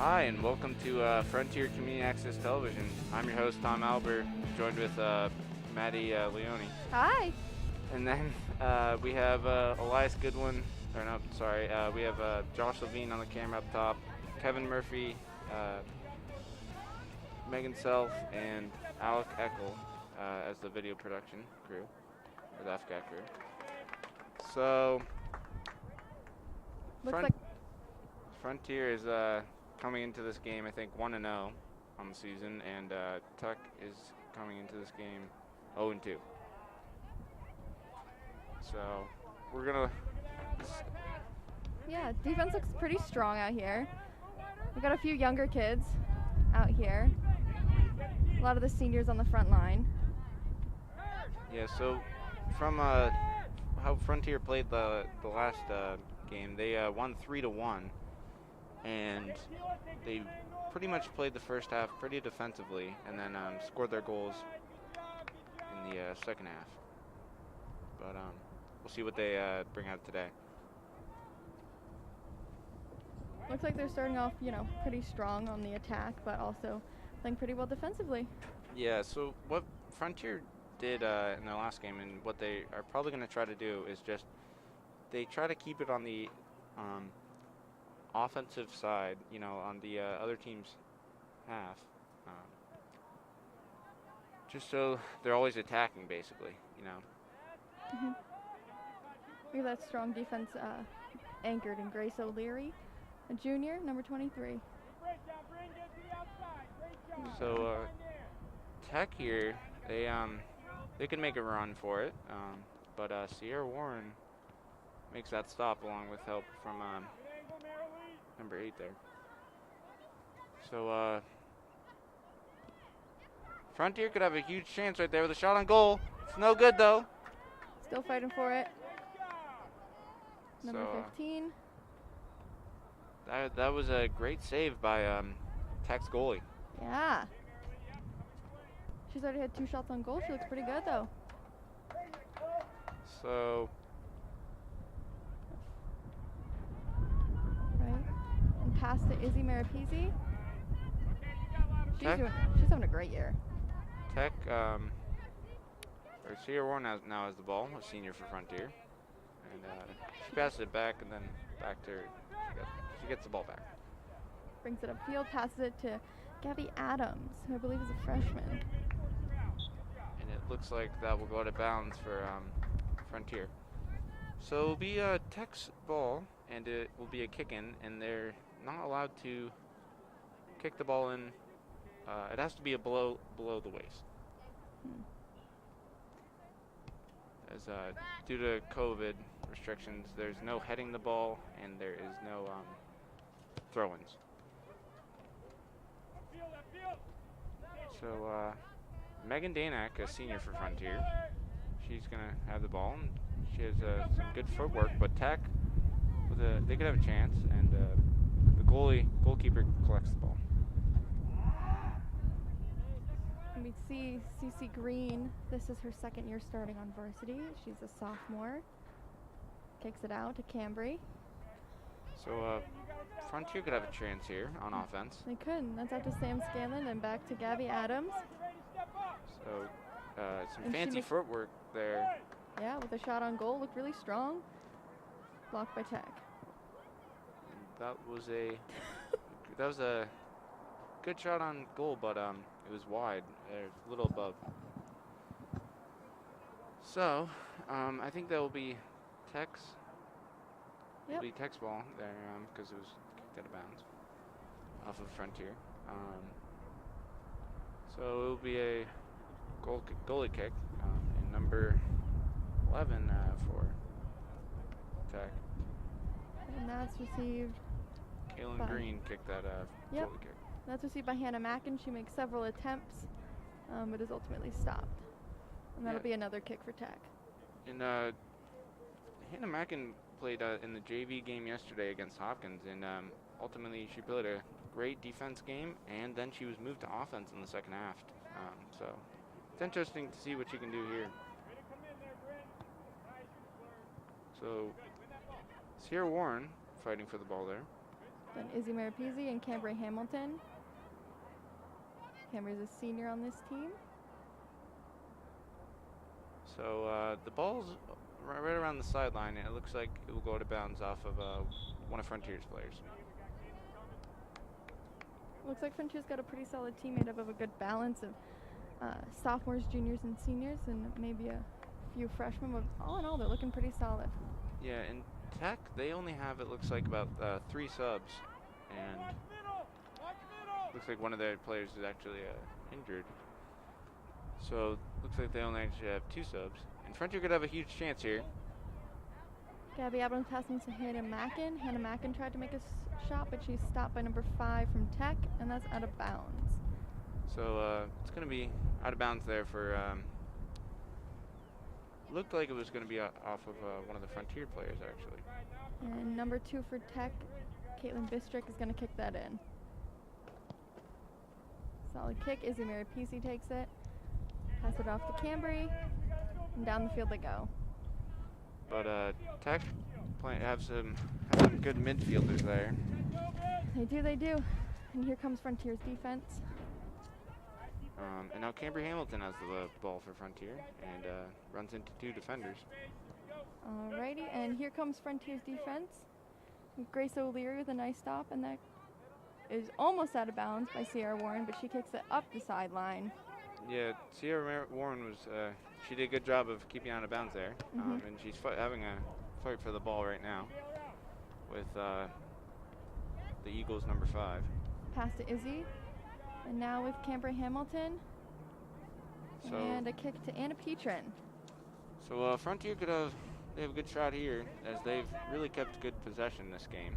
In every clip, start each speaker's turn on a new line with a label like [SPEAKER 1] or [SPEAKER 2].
[SPEAKER 1] Hi, and welcome to Frontier Community Access Television. I'm your host, Tom Albert, joined with Maddie Leone.
[SPEAKER 2] Hi.
[SPEAKER 1] And then we have Elias Goodwin, or no, sorry, we have Josh Levine on the camera up top, Kevin Murphy, Megan Self, and Alec Eckel as the video production crew, or the FCAT crew. So,
[SPEAKER 2] Looks like
[SPEAKER 1] Frontier is coming into this game, I think, 1-0 on the season, and Tuck is coming into this game 0-2. So we're gonna.
[SPEAKER 2] yeah, defense looks pretty strong out here. We got a few younger kids out here. A lot of the seniors on the front line.
[SPEAKER 1] Yeah. So from how Frontier played the last game, they won 3-1, and they pretty much played the first half pretty defensively, and then scored their goals in the second half. But we'll see what they bring out today.
[SPEAKER 2] Looks like they're starting off, pretty strong on the attack, but also playing pretty well defensively.
[SPEAKER 1] Yeah, so what Frontier did in their last game, and what they are probably going to try to do, is just they try to keep it on the offensive side, on the other team's half, just so they're always attacking, basically,
[SPEAKER 2] Mm-hmm. Look at that strong defense anchored in Grace O'Leary, a junior, number 23.
[SPEAKER 1] So Tech here, they can make a run for it, but Sierra Warren makes that stop along with help from number 8 there. So Frontier could have a huge chance right there with a shot on goal. It's no good though.
[SPEAKER 2] Still fighting for it. Number
[SPEAKER 1] So,
[SPEAKER 2] 15.
[SPEAKER 1] That was a great save by Tech's goalie.
[SPEAKER 2] Yeah. She's already had 2 shots on goal. She looks pretty good though.
[SPEAKER 1] So
[SPEAKER 2] Right. And pass to Izzy Maripisi. She's
[SPEAKER 1] Tech?
[SPEAKER 2] having a great year.
[SPEAKER 1] Tech, or Sierra Warren now has the ball, a senior for Frontier, and she passes it back, and then back to her. She gets the ball back.
[SPEAKER 2] Brings it upfield, passes it to Gabby Adams, who I believe is a freshman.
[SPEAKER 1] And it looks like that will go out of bounds for Frontier. So it'll be Tech's ball, and it will be a kick-in, and they're not allowed to kick the ball in. It has to be below the waist. As due to COVID restrictions, there's no heading the ball, and there is no throw-ins. So Megan Danak, a senior for Frontier, she's gonna have the ball, and she has some good footwork. But Tech, they could have a chance, and the goalkeeper collects the ball.
[SPEAKER 2] And we see Cece Green. This is her second year starting on Varsity. She's a sophomore. Kicks it out to Cambry.
[SPEAKER 1] So Frontier could have a chance here on offense.
[SPEAKER 2] They could. That's out to Sam Scanlon and back to Gabby Adams.
[SPEAKER 1] So some
[SPEAKER 2] And she
[SPEAKER 1] fancy
[SPEAKER 2] makes-
[SPEAKER 1] footwork there.
[SPEAKER 2] Yeah, with a shot on goal. Looked really strong. Blocked by Tech.
[SPEAKER 1] That was a good shot on goal, but it was wide, a little above. So I think that will be Tech's.
[SPEAKER 2] Yep.
[SPEAKER 1] It'll be Tech's ball there because it was kicked out of bounds off of Frontier. So it will be a goalie kick, and number 11 for Tech.
[SPEAKER 2] And that's received.
[SPEAKER 1] Kaylin
[SPEAKER 2] Fine.
[SPEAKER 1] Green kicked that
[SPEAKER 2] Yep.
[SPEAKER 1] goalie kick.
[SPEAKER 2] That's received by Hannah Mackin. She makes several attempts, but is ultimately stopped. And that'll
[SPEAKER 1] Yeah.
[SPEAKER 2] be another kick for Tech.
[SPEAKER 1] And Hannah Mackin played in the JV game yesterday against Hopkins, and ultimately she played a great defense game, and then she was moved to offense in the second half. So it's interesting to see what she can do here. So Sierra Warren fighting for the ball there.
[SPEAKER 2] Then Izzy Maripesi and Cambry Hamilton. Cambry's a senior on this team.
[SPEAKER 1] So the ball's right around the sideline, and it looks like it will go to bounds off of one of Frontier's players.
[SPEAKER 2] Looks like Frontier's got a pretty solid team made up of a good balance of sophomores, juniors, and seniors, and maybe a few freshmen. But all in all, they're looking pretty solid.
[SPEAKER 1] Yeah, in Tech, they only have, it looks like, about 3 subs, and looks like one of their players is actually injured. So looks like they only actually have 2 subs. And Frontier could have a huge chance here.
[SPEAKER 2] Gabby Adams passing to Hannah Mackin. Hannah Mackin tried to make a shot, but she's stopped by number 5 from Tech, and that's out of bounds.
[SPEAKER 1] So it's going to be out of bounds there for, looked like it was going to be off of one of the Frontier players, actually.
[SPEAKER 2] And number 2 for Tech, Caitlin Bistrick, is going to kick that in. Solid kick. Izzy Maripesi takes it. Pass it off to Cambry, and down the field they go.
[SPEAKER 1] But Tech have some good midfielders there.
[SPEAKER 2] They do. And here comes Frontier's defense.
[SPEAKER 1] And now Cambry Hamilton has the ball for Frontier and runs into 2 defenders.
[SPEAKER 2] Alrighty, and here comes Frontier's defense. Grace O'Leary with a nice stop, and that is almost out of bounds by Sierra Warren, but she kicks it up the sideline.
[SPEAKER 1] Yeah, Sierra Warren was, she did a good job of keeping out of bounds there. And she's having a fight for the ball right now with the Eagles number 5.
[SPEAKER 2] Pass to Izzy. And now with Cambry Hamilton.
[SPEAKER 1] So
[SPEAKER 2] and a kick to Anna Petrin.
[SPEAKER 1] So Frontier they have a good shot here, as they've really kept good possession this game.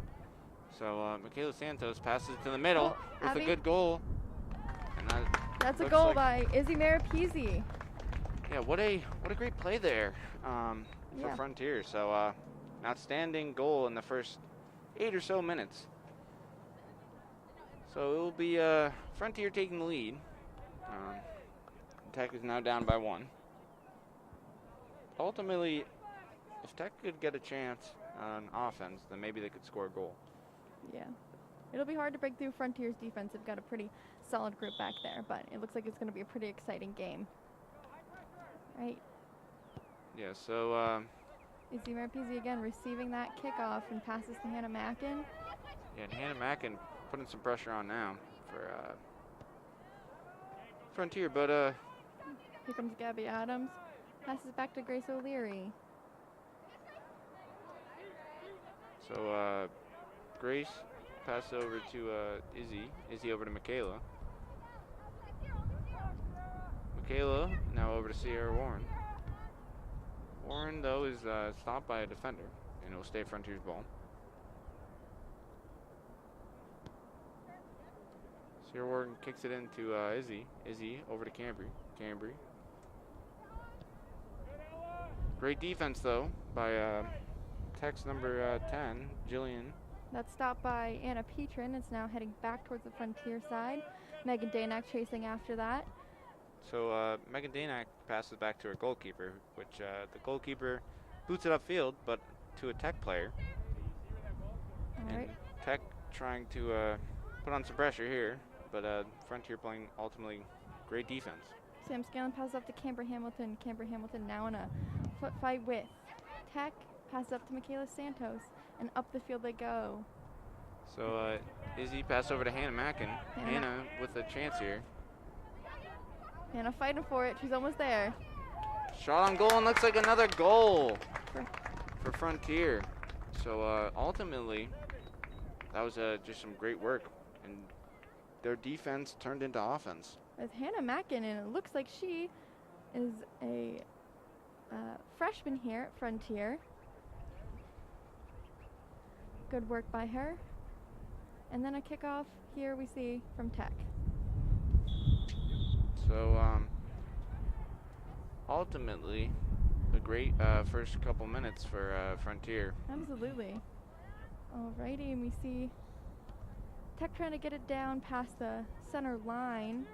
[SPEAKER 1] So Michaela Santos passes to the middle with
[SPEAKER 2] Abby,
[SPEAKER 1] a good goal. And
[SPEAKER 2] that's a goal by Izzy Maripesi.
[SPEAKER 1] Yeah, what a great play there for Frontier. So an outstanding goal in the first 8 or so minutes. So it will be Frontier taking the lead. Tech is now down by 1. Ultimately, if Tech could get a chance on offense, then maybe they could score a goal.
[SPEAKER 2] Yeah. It'll be hard to break through Frontier's defense. They've got a pretty solid group back there, but it looks like it's going to be a pretty exciting game. Right.
[SPEAKER 1] Yeah, so
[SPEAKER 2] Izzy Maripesi again receiving that kickoff and passes to Hannah Mackin.
[SPEAKER 1] Yeah, and Hannah Mackin putting some pressure on now for Frontier, but
[SPEAKER 2] here comes Gabby Adams. Passes back to Grace O'Leary.
[SPEAKER 1] So Grace passes over to Izzy. Izzy over to Michaela. Michaela now over to Sierra Warren. Warren, though, is stopped by a defender, and it will stay Frontier's ball. Sierra Warren kicks it into Izzy. Izzy over to Cambry. Cambry. Great defense, though, by Tech's number 10, Jillian.
[SPEAKER 2] That's stopped by Anna Petrin. It's now heading back towards the Frontier side. Megan Danak chasing after that.
[SPEAKER 1] So Megan Danak passes back to her goalkeeper, which the goalkeeper boots it upfield, but to a Tech player.
[SPEAKER 2] All right.
[SPEAKER 1] Tech trying to put on some pressure here, but Frontier playing ultimately great defense.
[SPEAKER 2] Sam Scanlon passes up to Cambry Hamilton. Cambry Hamilton now in a foot fight with Tech. Passes up to Michaela Santos, and up the field they go.
[SPEAKER 1] So Izzy passed over to Hannah Mackin. Hannah with a chance here.
[SPEAKER 2] Hannah fighting for it. She's almost there.
[SPEAKER 1] Shot on goal, and looks like another goal for Frontier. So ultimately, that was just some great work, and their defense turned into offense.
[SPEAKER 2] With Hannah Mackin, and it looks like she is a freshman here at Frontier. Good work by her. And then a kickoff here we see from Tech.
[SPEAKER 1] So ultimately, a great first couple minutes for Frontier.
[SPEAKER 2] Absolutely. Alrighty, and we see Tech trying to get it down past the center line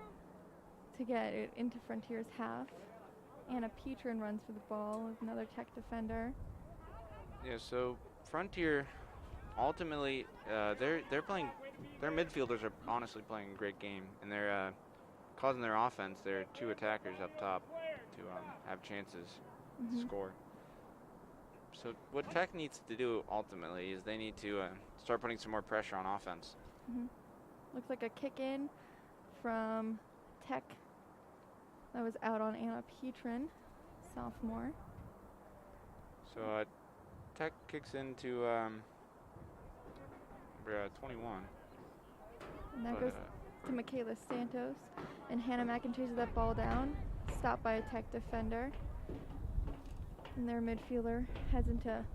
[SPEAKER 2] to get it into Frontier's half. Anna Petrin runs for the ball with another Tech defender.
[SPEAKER 1] Yeah, so Frontier ultimately, they're playing. Their midfielders are honestly playing a great game, and they're causing their offense. Their two attackers up top to have chances to
[SPEAKER 2] Mm-hmm.
[SPEAKER 1] score. So what Tech needs to do ultimately is they need to start putting some more pressure on offense.
[SPEAKER 2] Mm-hmm. Looks like a kick in from Tech that was out on Anna Petrin, sophomore.
[SPEAKER 1] So Tech kicks into number 21.
[SPEAKER 2] And that
[SPEAKER 1] But,
[SPEAKER 2] goes to Michaela Santos. And Hannah Mackin chases that ball down, stopped by a Tech defender. And their midfielder heads into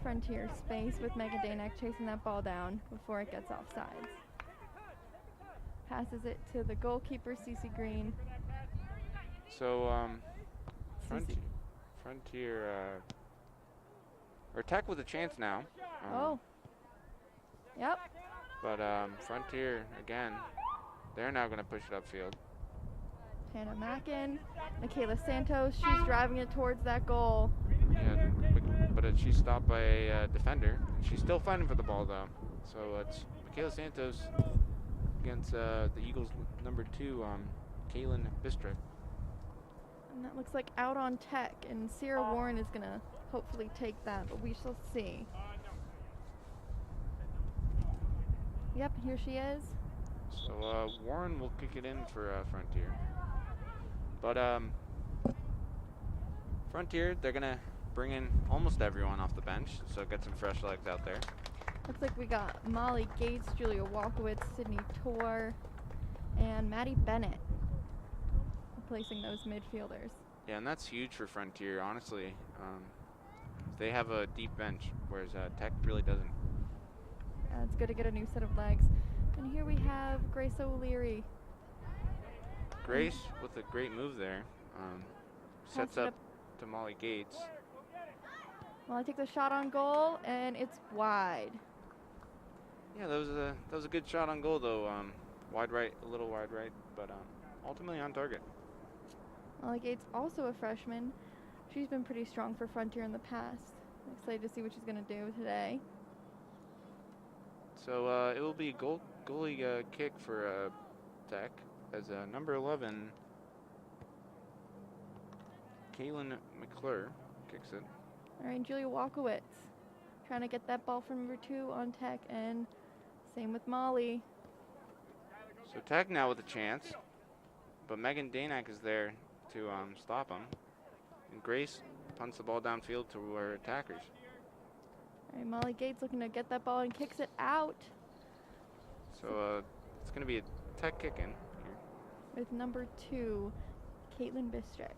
[SPEAKER 2] Frontier space with Megan Danak chasing that ball down before it gets off sides. Passes it to the goalkeeper, Cece Green.
[SPEAKER 1] So
[SPEAKER 2] Cece.
[SPEAKER 1] Frontier or Tech with a chance now.
[SPEAKER 2] Oh. Yep.
[SPEAKER 1] But Frontier again, they're now going to push it upfield.
[SPEAKER 2] Hannah Mackin, Michaela Santos, she's driving it towards that goal.
[SPEAKER 1] Yeah, but she's stopped by a defender. She's still fighting for the ball though. So it's Michaela Santos against the Eagles number 2, Kaylin Bistrick.
[SPEAKER 2] And that looks like out on Tech, and Sierra Warren is going to hopefully take that, but we shall see. Yep, here she is.
[SPEAKER 1] So Warren will kick it in for Frontier. But Frontier, they're going to bring in almost everyone off the bench, so get some fresh legs out there.
[SPEAKER 2] Looks like we got Molly Gates, Julia Walkowitz, Sydney Tor, and Maddie Bennett replacing those midfielders.
[SPEAKER 1] Yeah, and that's huge for Frontier, honestly. They have a deep bench, whereas Tech really doesn't.
[SPEAKER 2] It's good to get a new set of legs. And here we have Grace O'Leary.
[SPEAKER 1] Grace with a great move there. Sets up to Molly Gates.
[SPEAKER 2] Molly takes a shot on goal, and it's wide.
[SPEAKER 1] Yeah, that was a good shot on goal though. Wide right, a little wide right, but ultimately on target.
[SPEAKER 2] Molly Gates, also a freshman. She's been pretty strong for Frontier in the past. I'm excited to see what she's going to do today.
[SPEAKER 1] So it will be a goalie kick for Tech as number 11, Kaylin McClure, kicks it.
[SPEAKER 2] All right, Julia Walkowitz trying to get that ball from number 2 on Tech, and same with Molly.
[SPEAKER 1] So Tech now with a chance, but Megan Danak is there to stop him. And Grace punts the ball downfield to her attackers.
[SPEAKER 2] All right, Molly Gates looking to get that ball and kicks it out.
[SPEAKER 1] So it's going to be a Tech kick in here.
[SPEAKER 2] With number 2, Caitlin Bistrick.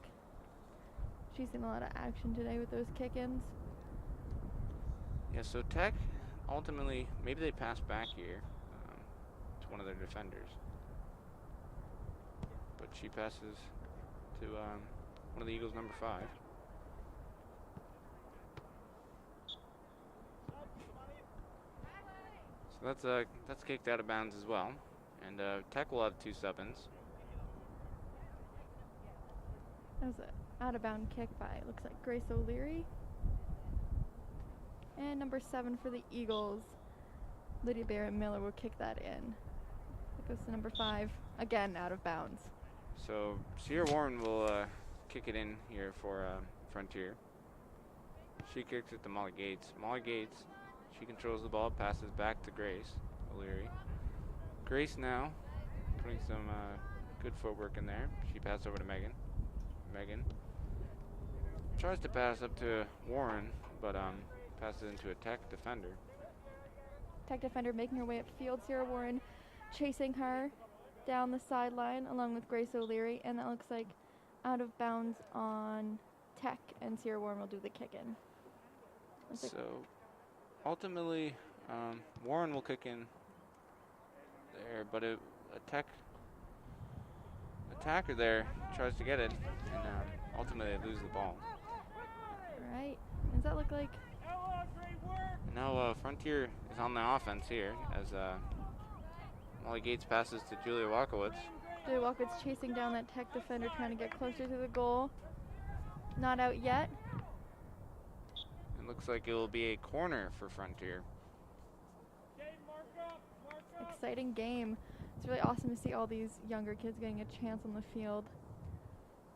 [SPEAKER 2] She's seen a lot of action today with those kick-ins.
[SPEAKER 1] Yeah, so Tech, ultimately, maybe they pass back here to one of their defenders. But she passes to one of the Eagles, number 5. So that's kicked out of bounds as well. And Tech will have 2 sub-ins.
[SPEAKER 2] That was an out-of-bound kick by, looks like, Grace O'Leary. And number 7 for the Eagles, Lydia Barrett Miller will kick that in. It goes to number 5, again out of bounds.
[SPEAKER 1] So Sierra Warren will kick it in here for Frontier. She kicks it to Molly Gates. Molly Gates, she controls the ball, passes back to Grace O'Leary. Grace now putting some good footwork in there. She passes over to Megan. Megan tries to pass up to Warren, but passes into a Tech defender.
[SPEAKER 2] Tech defender making her way upfield. Sierra Warren chasing her down the sideline along with Grace O'Leary, and that looks like out of bounds on Tech, and Sierra Warren will do the kick in.
[SPEAKER 1] So ultimately, Warren will kick in there, but a Tech attacker there tries to get it, and ultimately they lose the ball.
[SPEAKER 2] All right, does that look like?
[SPEAKER 1] And now Frontier is on the offense here as Molly Gates passes to Julia Walkowitz.
[SPEAKER 2] Julia Walkowitz chasing down that Tech defender, trying to get closer to the goal. Not out yet.
[SPEAKER 1] It looks like it will be a corner for Frontier.
[SPEAKER 2] exciting game. It's really awesome to see all these younger kids getting a chance on the field.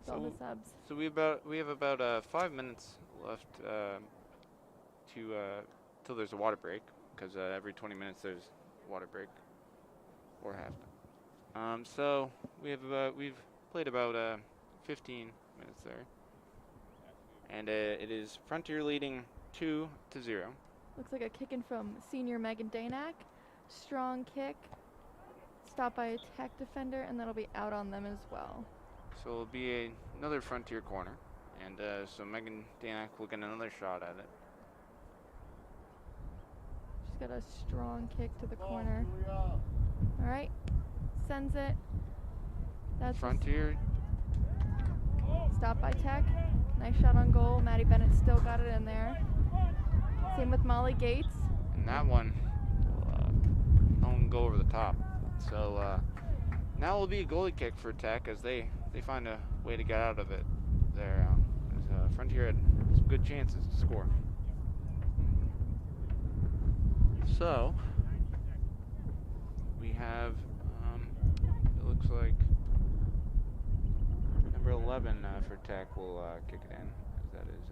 [SPEAKER 2] With all the subs.
[SPEAKER 1] So we have about 5 minutes left to till there's a water break, because every 20 minutes there's a water break or halftime. So we've played about 15 minutes there, and it is Frontier leading 2-0.
[SPEAKER 2] Looks like a kick in from senior Megan Danak. Strong kick. Stopped by a tech defender, and that'll be out on them as well.
[SPEAKER 1] So it'll be another Frontier corner, and so Megan Danak will get another shot at it.
[SPEAKER 2] She's got a strong kick to the corner. All right, sends it. That's
[SPEAKER 1] Frontier.
[SPEAKER 2] Stopped by Tech. Nice shot on goal. Maddie Bennett still got it in there. Same with Molly Gates.
[SPEAKER 1] And that one will go over the top. So now it'll be a goalie kick for Tech as they find a way to get out of it there. As Frontier had some good chances to score. So we have, it looks like number 11 for Tech will kick it in. That is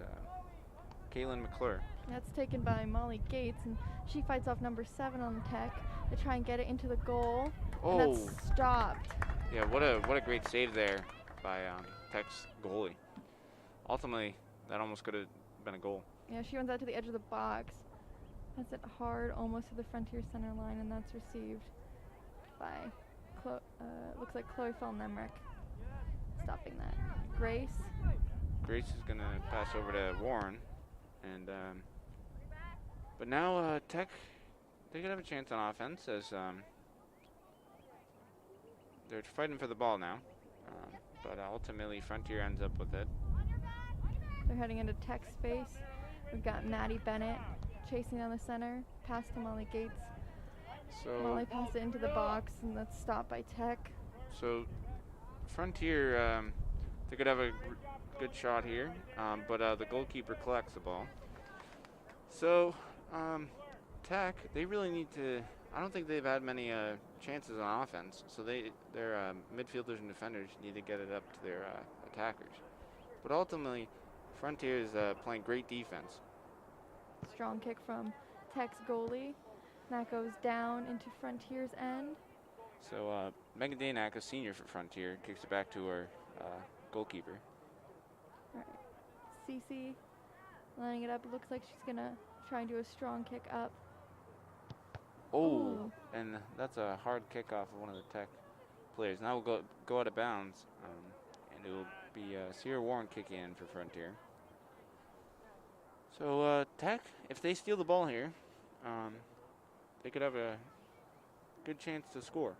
[SPEAKER 1] Kaylin McClure.
[SPEAKER 2] That's taken by Molly Gates, and she fights off number 7 on Tech to try and get it into the goal.
[SPEAKER 1] Oh,
[SPEAKER 2] and that's stopped.
[SPEAKER 1] Yeah, what a great save there by Tech's goalie. Ultimately, that almost could have been a goal.
[SPEAKER 2] Yeah, she runs out to the edge of the box. That's it hard, almost to the Frontier center line, and that's received by looks like Chloe Fell-Nemrick stopping that. Grace
[SPEAKER 1] is gonna pass over to Warren, and but now Tech, they could have a chance on offense as they're fighting for the ball now, but ultimately Frontier ends up with it.
[SPEAKER 2] They're heading into Tech space. We've got Maddie Bennett chasing down the center, pass to Molly Gates.
[SPEAKER 1] So
[SPEAKER 2] Molly passed it into the box, and that's stopped by Tech.
[SPEAKER 1] So Frontier, they could have a good shot here, but the goalkeeper collects the ball. So Tech, they really need to. I don't think they've had many chances on offense, so their midfielders and defenders need to get it up to their attackers. But ultimately, Frontier is playing great defense.
[SPEAKER 2] Strong kick from Tech's goalie. That goes down into Frontier's end.
[SPEAKER 1] So Megan Danak, a senior for Frontier, kicks it back to her goalkeeper.
[SPEAKER 2] All right. Cece lining it up. It looks like she's going to try and do a strong kick up.
[SPEAKER 1] Oh,
[SPEAKER 2] Ooh.
[SPEAKER 1] And that's a hard kick off of one of the Tech players. Now we'll go out of bounds, and it will be Sierra Warren kicking in for Frontier. So Tech, if they steal the ball here, they could have a good chance to score.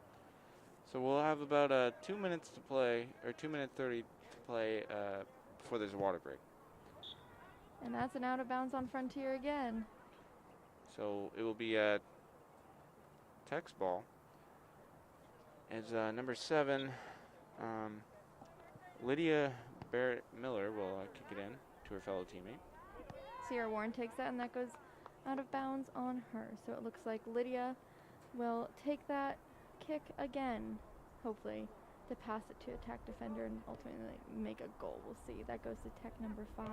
[SPEAKER 1] So we'll have about 2 minutes to play, or 2 minutes 30 to play before there's a water break.
[SPEAKER 2] And that's an out of bounds on Frontier again.
[SPEAKER 1] So it will be Tech's ball. As number 7, Lydia Barrett Miller will kick it in to her fellow teammate.
[SPEAKER 2] Sierra Warren takes that, and that goes out of bounds on her. So it looks like Lydia will take that kick again, hopefully, to pass it to a Tech defender and ultimately make a goal. We'll see. That goes to Tech number 5.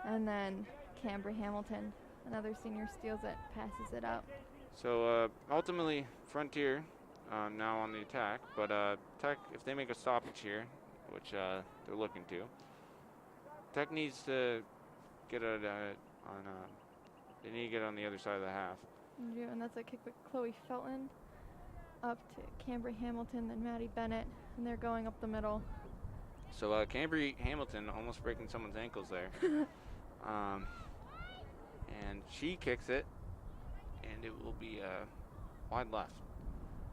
[SPEAKER 2] And then Cambry Hamilton, another senior, steals it, passes it up.
[SPEAKER 1] So ultimately, Frontier now on the attack, but Tech, if they make a stoppage here, which they're looking to, Tech needs to get it on. They need to get on the other side of the half.
[SPEAKER 2] And that's a kick by Chloe Felton up to Cambry Hamilton, then Maddie Bennett, and they're going up the middle.
[SPEAKER 1] So Cambry Hamilton almost breaking someone's ankles there. And she kicks it, and it will be wide left.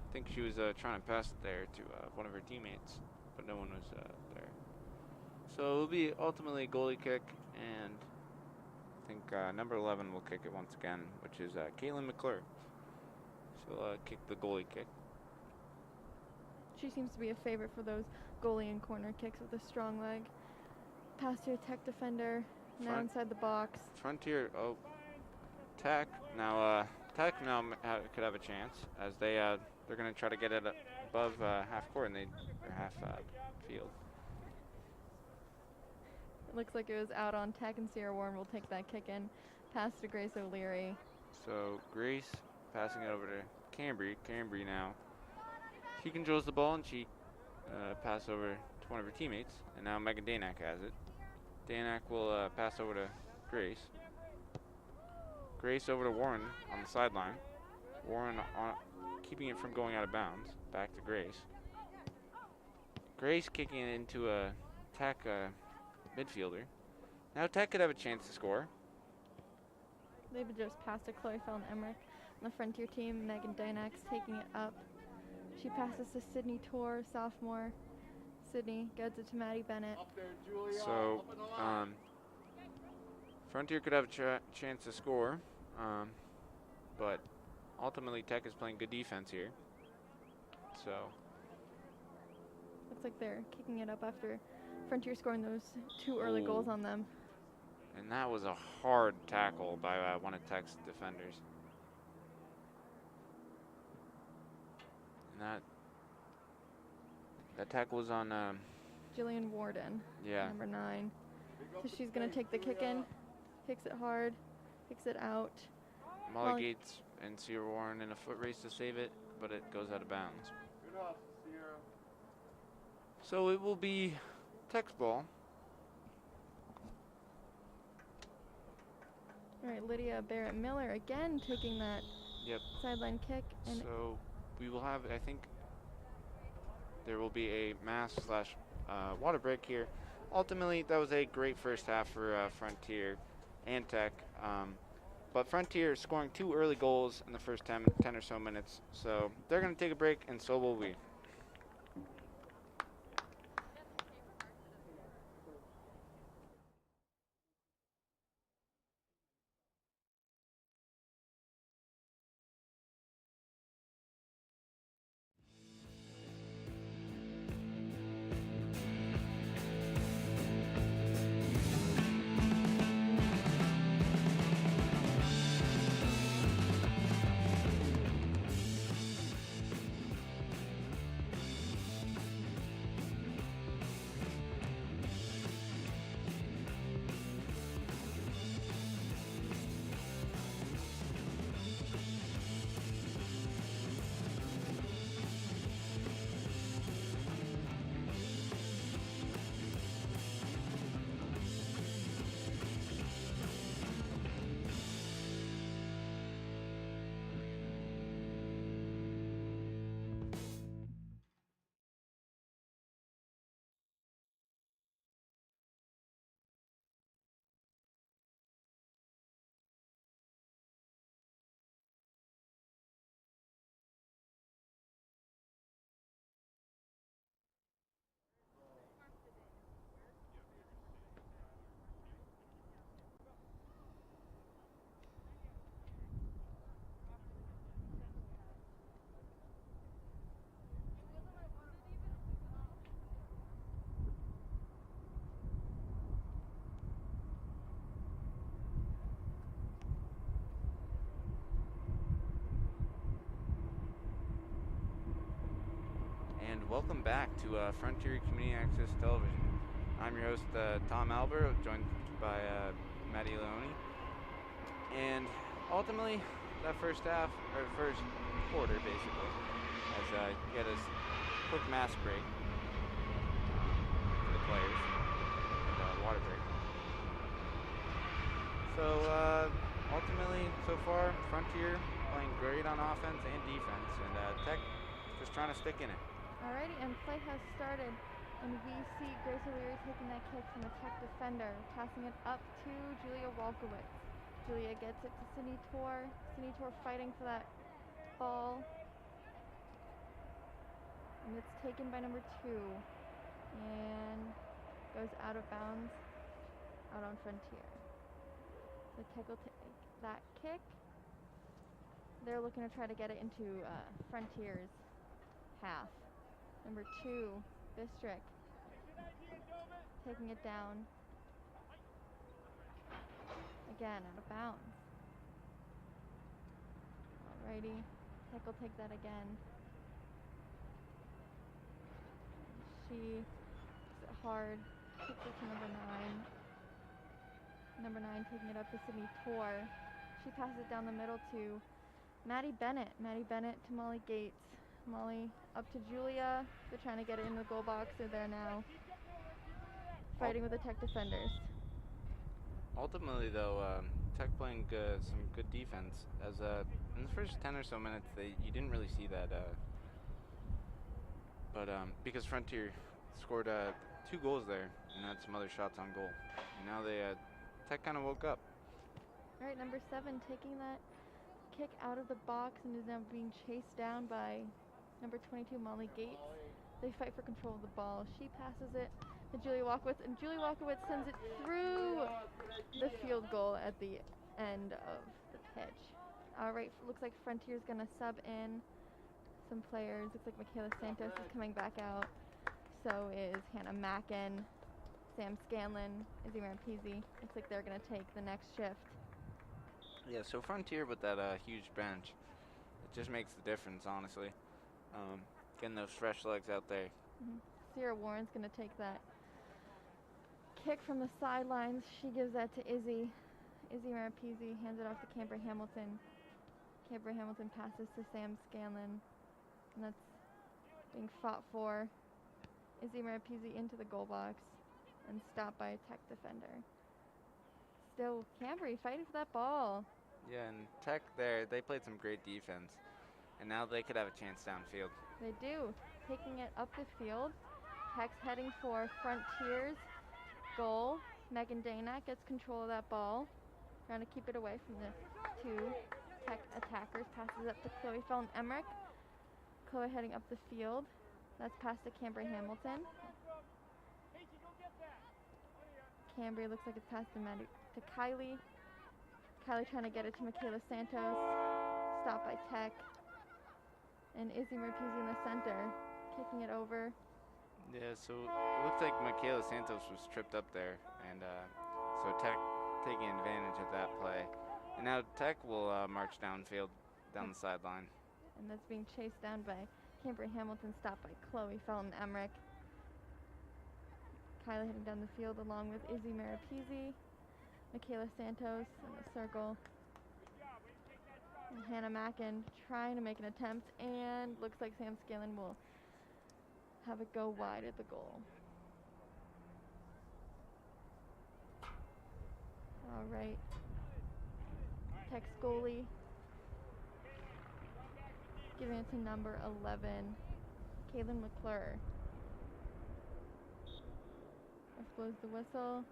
[SPEAKER 1] I think she was trying to pass it there to one of her teammates, but no one was there. So it'll be ultimately a goalie kick, and I think number 11 will kick it once again, which is Kaylin McClure. She'll kick the goalie kick.
[SPEAKER 2] She seems to be a favorite for those goalie and corner kicks with a strong leg. Pass to a Tech defender, now inside the box.
[SPEAKER 1] Frontier, Tech. Now Tech now could have a chance as they're going to try to get it above half court and or half field.
[SPEAKER 2] It looks like it was out on Tech, and Sierra Warren will take that kick in. Pass to Grace O'Leary.
[SPEAKER 1] So Grace passing it over to Cambry. Cambry now. She controls the ball and she pass over to one of her teammates. And now Megan Danak has it. Danak will pass over to Grace. Grace over to Warren on the sideline. Warren keeping it from going out of bounds. Back to Grace. Grace kicking it into a Tech midfielder. Now Tech could have a chance to score.
[SPEAKER 2] They've just passed to Chloe Fallon Emmerich on the Frontier team. Megan Dynak's taking it up. She passes to Sydney Torr, sophomore. Sydney gets it to Maddie Bennett.
[SPEAKER 1] So Frontier could have a chance to score, but ultimately Tech is playing good defense here. So
[SPEAKER 2] looks like they're kicking it up after Frontier scoring those 2 early goals on them.
[SPEAKER 1] And that was a hard tackle by one of Tech's defenders. And that tackle was on
[SPEAKER 2] Jillian Warden,
[SPEAKER 1] yeah,
[SPEAKER 2] number 9. So she's going to take the kick in, kicks it hard, kicks it out.
[SPEAKER 1] Molly Gates and Sierra Warren in a foot race to save it, but it goes out of bounds. So it will be Tech's ball.
[SPEAKER 2] All right, Lydia Barrett Miller again taking that sideline kick. And
[SPEAKER 1] so we will have, I think, there will be a mass / water break here. Ultimately, that was a great first half for Frontier and Tech. But Frontier scoring 2 early goals in the first 10 or so minutes. So they're going to take a break, and so will we. And welcome back to Frontier Community Access Television. I'm your host, Tom Albert, joined by Maddie Leone. And ultimately, that first half, or first quarter, basically, as you had a quick mass break for the players, and water break. So ultimately, so far, Frontier playing great on offense and defense, and Tech just trying to stick in it.
[SPEAKER 2] Alrighty, and play has started, and we see Grace O'Leary taking that kick from a Tech defender, passing it up to Julia Walkowitz. Julia gets it to Sydney Torr. Sydney Torr fighting for that ball, and it's taken by number 2, and goes out of bounds, out on Frontier. So Tech will take that kick. They're looking to try to get it into Frontier's half. Number 2, Bistrick, taking it down. Again, out of bounds. Righty. Tech will take that again. She hits it hard. Kicks it to number 9. Number 9 taking it up to Sydney Tor. She passes it down the middle to Maddie Bennett. Maddie Bennett to Molly Gates. Molly up to Julia. They're trying to get it in the goal box. They're there now. Fighting with the Tech defenders.
[SPEAKER 1] Ultimately, though, Tech playing some good defense. As in the first 10 or so minutes, you didn't really see that. But because Frontier scored 2 goals there and had some other shots on goal, and now Tech kind of woke up.
[SPEAKER 2] All right, number 7 taking that kick out of the box and is now being chased down by number 22 Molly Gates. They fight for control of the ball. She passes it to Julia Walkowitz, and Julia Walkowitz sends it through the field goal at the end of the pitch. All right, looks like Frontier's gonna sub in some players. Looks like Michaela Santos is coming back out. So is Hannah Mackin, Sam Scanlon, Izzy Rampese. Looks like they're gonna take the next shift.
[SPEAKER 1] Yeah, so Frontier with that huge bench, it just makes the difference, honestly. Getting those fresh legs out there.
[SPEAKER 2] Sierra Warren's going to take that kick from the sidelines. She gives that to Izzy. Izzy Rampese hands it off to Camber Hamilton. Camber Hamilton passes to Sam Scanlon. And that's being fought for. Izzy Rampese into the goal box and stopped by a Tech defender. Still Cambry fighting for that ball.
[SPEAKER 1] Yeah, and Tech there, they played some great defense. And now they could have a chance downfield.
[SPEAKER 2] They do. Taking it up the field. Tech's heading for Frontier's goal. Megan Dana gets control of that ball. Trying to keep it away from the 2 Tech attackers. Passes up to Chloe Felton Emmerich. Chloe heading up the field. That's past to Cambry Hamilton. Cambry looks like it's passed to Kylie. Kylie trying to get it to Michaela Santos. Stopped by Tech. And Izzy Rampese in the center, kicking it over.
[SPEAKER 1] Yeah, so it looks like Michaela Santos was tripped up there, and so Tech taking advantage of that play. And now Tech will march downfield, down the sideline.
[SPEAKER 2] And that's being chased down by Cambry Hamilton, stopped by Chloe Felton Emmerich. Kylie heading down the field along with Izzy Marapese, Michaela Santos in the circle. And Hannah Mackin trying to make an attempt, and looks like Sam Scanlon will have it go wide at the goal. All right. Tech's goalie giving it to number 11, Kaylin McClure. Ref blows the whistle.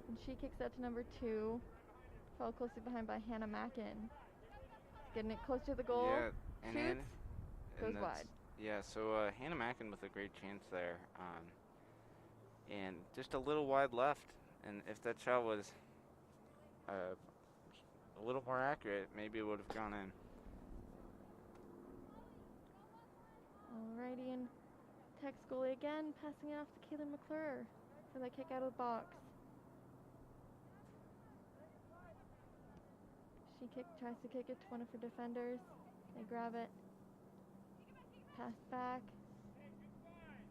[SPEAKER 2] And she kicks out to number 2. Followed closely behind by Hannah Mackin. Getting it close to the goal.
[SPEAKER 1] Yeah,
[SPEAKER 2] shoots, goes wide.
[SPEAKER 1] Yeah, so Hannah Mackin with a great chance there. And just a little wide left. And if that shot was a little more accurate, maybe it would have gone in.
[SPEAKER 2] Alrighty, and Tech's goalie again, passing it off to Kaylin McClure for that kick out of the box. She tries to kick it to one of her defenders. They grab it. Pass back.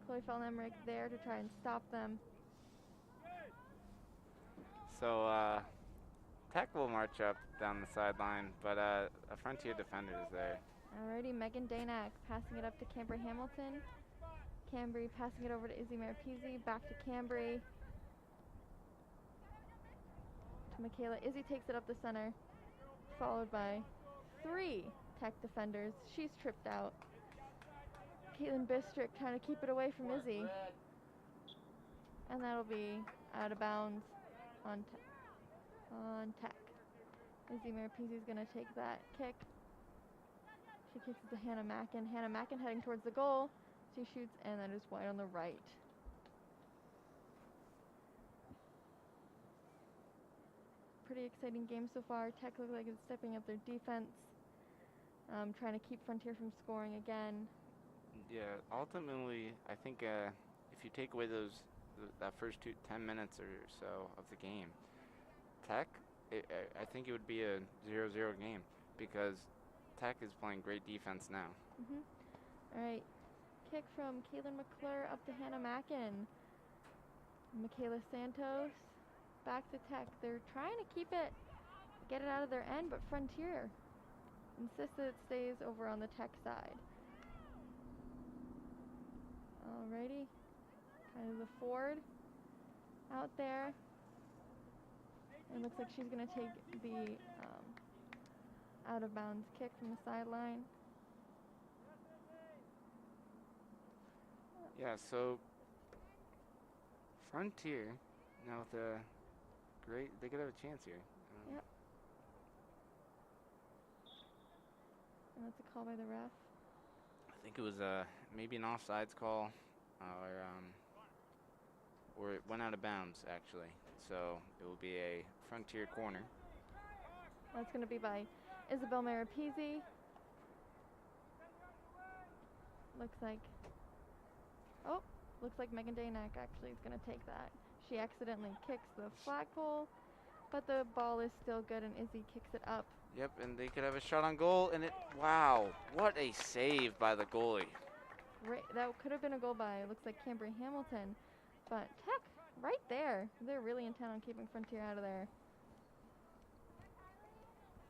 [SPEAKER 2] Chloe Felton Emmerich there to try and stop them.
[SPEAKER 1] So Tech will march up down the sideline, but a Frontier defender is there.
[SPEAKER 2] Alrighty, Megan Danak passing it up to Cambry Hamilton. Cambry passing it over to Izzy Marapese. Back to Cambry. To Michaela. Izzy takes it up the center. Followed by 3 Tech defenders. She's tripped out. Caitlin Bistrick trying to keep it away from Izzy. And that'll be out of bounds on Tech. Izzy Marapese is going to take that kick. She kicks it to Hannah Mackin. Hannah Mackin heading towards the goal. She shoots, and that is wide on the right. Pretty exciting game so far. Tech looks like it's stepping up their defense, trying to keep Frontier from scoring again.
[SPEAKER 1] Yeah, ultimately, I think if you take away that first 10 minutes or so of the game, Tech, I think it would be a 0-0 game. because Tech is playing great defense now.
[SPEAKER 2] All right, kick from Caitlin McClure up to Hannah Mackin. Michaela Santos back to Tech. They're trying to keep it, get it out of their end, but Frontier insists that it stays over on the Tech side. Alrighty, kind of the forward out there. It looks like she's going to take the out of bounds kick from the sideline.
[SPEAKER 1] Yeah, so Frontier now with a they could have a chance here.
[SPEAKER 2] Yep. And that's a call by the ref.
[SPEAKER 1] I think it was maybe an offsides call, or it went out of bounds actually. So it will be a Frontier corner.
[SPEAKER 2] That's going to be by Isabel Marapese. Looks like Megan Danak actually is going to take that. She accidentally kicks the flagpole, but the ball is still good and Izzy kicks it up.
[SPEAKER 1] Yep, and they could have a shot on goal, and wow, what a save by the goalie.
[SPEAKER 2] That could have been a goal by, it looks like Cambry Hamilton, but Tech right there. They're really intent on keeping Frontier out of there.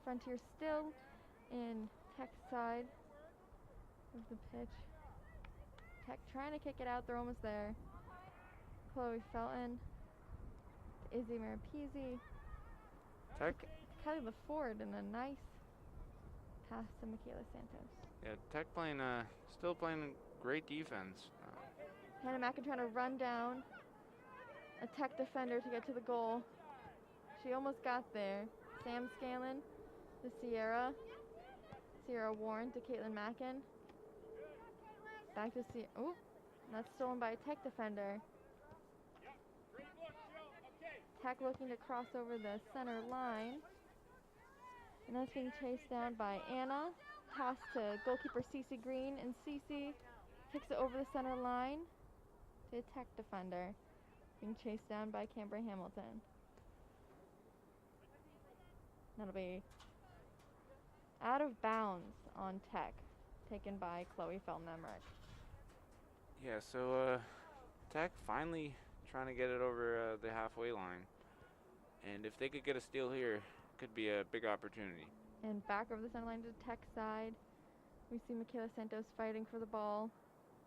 [SPEAKER 2] Frontier still in Tech's side of the pitch. Tech trying to kick it out. They're almost there. Chloe Felton, Izzy Marapese.
[SPEAKER 1] Tech.
[SPEAKER 2] Kelly LaFord and a nice pass to Michaela Santos.
[SPEAKER 1] Yeah, Tech still playing great defense.
[SPEAKER 2] Hannah Mackin trying to run down a Tech defender to get to the goal. She almost got there. Sam Scanlon to Sierra Warren to Caitlin Mackin. Back to Sierra. Oh, that's stolen by a Tech defender. Tech looking to cross over the center line. And that's being chased down by Anna. Pass to goalkeeper Cece Green, and Cece kicks it over the center line to a Tech defender. Being chased down by Cambry Hamilton. That'll be out of bounds on Tech, taken by Chloe Felton-Emmerich.
[SPEAKER 1] Yeah, so Tech finally trying to get it over the halfway line. And if they could get a steal here, could be a big opportunity.
[SPEAKER 2] And back over the center line to the Tech side. We see Michaela Santos fighting for the ball.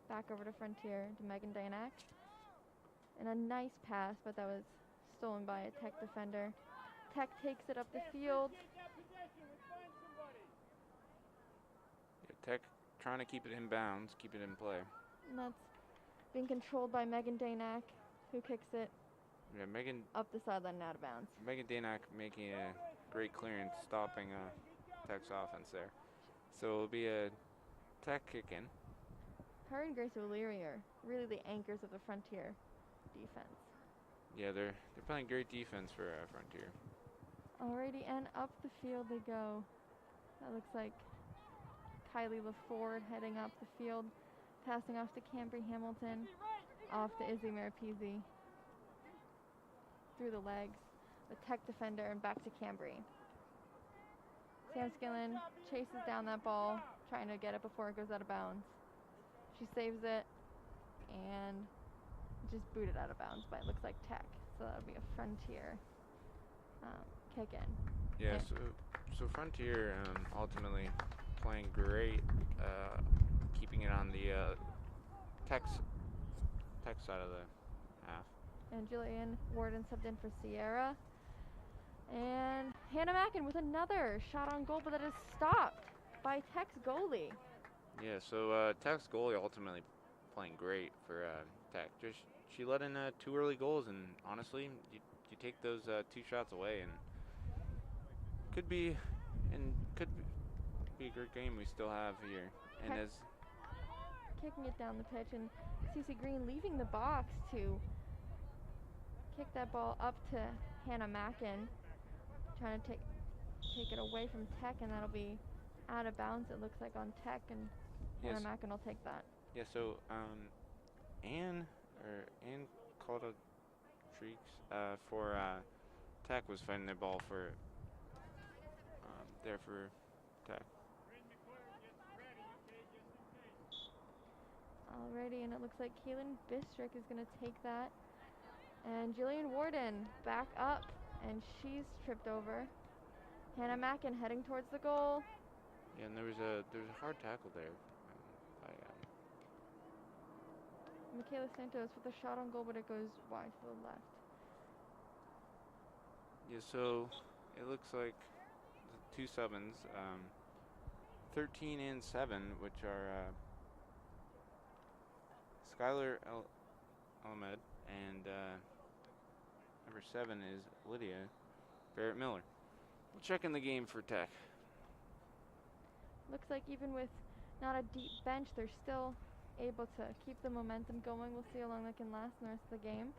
[SPEAKER 2] Back over to Frontier to Megan Danak. And a nice pass, but that was stolen by a Tech defender. Tech takes it up the field.
[SPEAKER 1] Yeah, Tech trying to keep it in bounds, keep it in play.
[SPEAKER 2] And that's being controlled by Megan Danak, who kicks it up the sideline and out of bounds.
[SPEAKER 1] Megan Danak making a great clearance, stopping Tech's offense there. So it'll be a Tech kick in.
[SPEAKER 2] Her and Grace O'Leary are really the anchors of the Frontier defense.
[SPEAKER 1] Yeah, they're playing great defense for Frontier.
[SPEAKER 2] Alrighty, and up the field they go. That looks like Kylie LaFord heading up the field, passing off to Cambry Hamilton, off to Izzy Marapese. Through the legs, the Tech defender, and back to Cambry. Sam Skillen chases down that ball, trying to get it before it goes out of bounds. She saves it, and just booted out of bounds by, it looks like, Tech. So that'll be a Frontier kick in.
[SPEAKER 1] Yeah, so Frontier ultimately playing great, keeping it on the Tech side of the half.
[SPEAKER 2] And Julian Warden subbed in for Sierra. And Hannah Mackin with another shot on goal, but that is stopped by Tech's goalie.
[SPEAKER 1] Yeah, so Tech's goalie ultimately playing great for Tech. She let in 2 early goals, and honestly, you take those 2 shots away, and could be a great game we still have here. And
[SPEAKER 2] Tech
[SPEAKER 1] as
[SPEAKER 2] kicking it down the pitch, and Cece Green leaving the box to kick that ball up to Hannah Mackin, trying to take it away from Tech, and that'll be out of bounds, it looks like, on Tech, and
[SPEAKER 1] yes.
[SPEAKER 2] Hannah Mackin will take that.
[SPEAKER 1] Yeah, so Ann Calda Treeks for Tech was fighting the ball for Tech.
[SPEAKER 2] Alrighty, and it looks like Kaylin Bistrick is going to take that. And Jillian Warden back up, and she's tripped over. Hannah Mackin heading towards the goal.
[SPEAKER 1] Yeah, and there's a hard tackle there by
[SPEAKER 2] Michaela Santos with a shot on goal, but it goes wide to the left.
[SPEAKER 1] Yeah, so it looks like the two subbins, 13 and 7, which are Skylar Alamed and number 7 is Lydia Barrett Miller. We'll check in the game for Tech.
[SPEAKER 2] Looks like even with not a deep bench, they're still able to keep the momentum going. We'll see how long they can last in the rest of the game.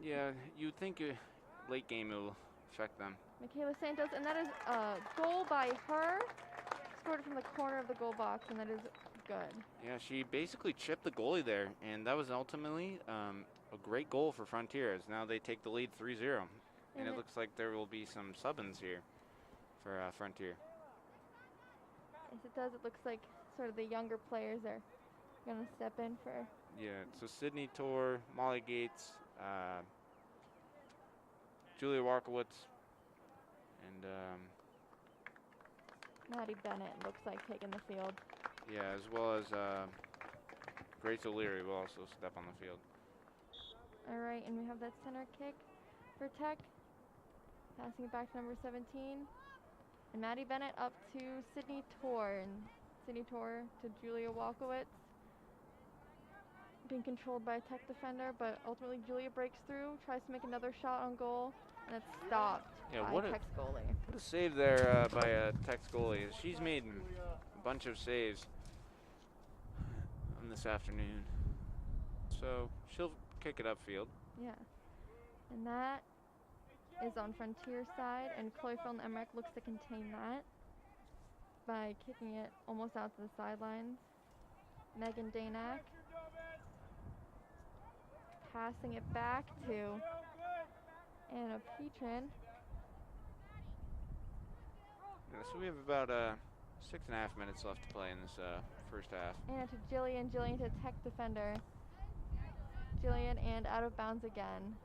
[SPEAKER 1] Yeah, you'd think a late game it will affect them.
[SPEAKER 2] Michaela Santos, and that is a goal by her. Scored it from the corner of the goal box, and that is good.
[SPEAKER 1] Yeah, she basically chipped the goalie there, and that was ultimately a great goal for Frontier, as now they take the lead 3-0. And it looks like there will be some sub-ins here for Frontier.
[SPEAKER 2] Yes, it does. It looks like sort of the younger players are going to step in for.
[SPEAKER 1] Yeah, so Sydney Tor, Molly Gates, Julia Warkowitz, and
[SPEAKER 2] Maddie Bennett looks like taking the field.
[SPEAKER 1] yeah, as well as Grace O'Leary will also step on the field.
[SPEAKER 2] All right, and we have that center kick for Tech. Passing it back to number 17. And Maddie Bennett up to Sydney Tor. And Sydney Tor to Julia Walkowitz. Being controlled by a Tech defender, but ultimately Julia breaks through, tries to make another shot on goal, and it's stopped by Tech's goalie.
[SPEAKER 1] What a save there by Tech's goalie. She's made a bunch of saves on this afternoon. So she'll kick it upfield.
[SPEAKER 2] Yeah. And that is on Frontier side, and Chloe Felton-Emmerich looks to contain that by kicking it almost out to the sidelines. Megan Danak passing it back to Anna Petrin.
[SPEAKER 1] Yeah, so we have about 6.5 minutes left to play in this first half.
[SPEAKER 2] And to Jillian. Jillian to Tech defender. Jillian, and out of bounds again.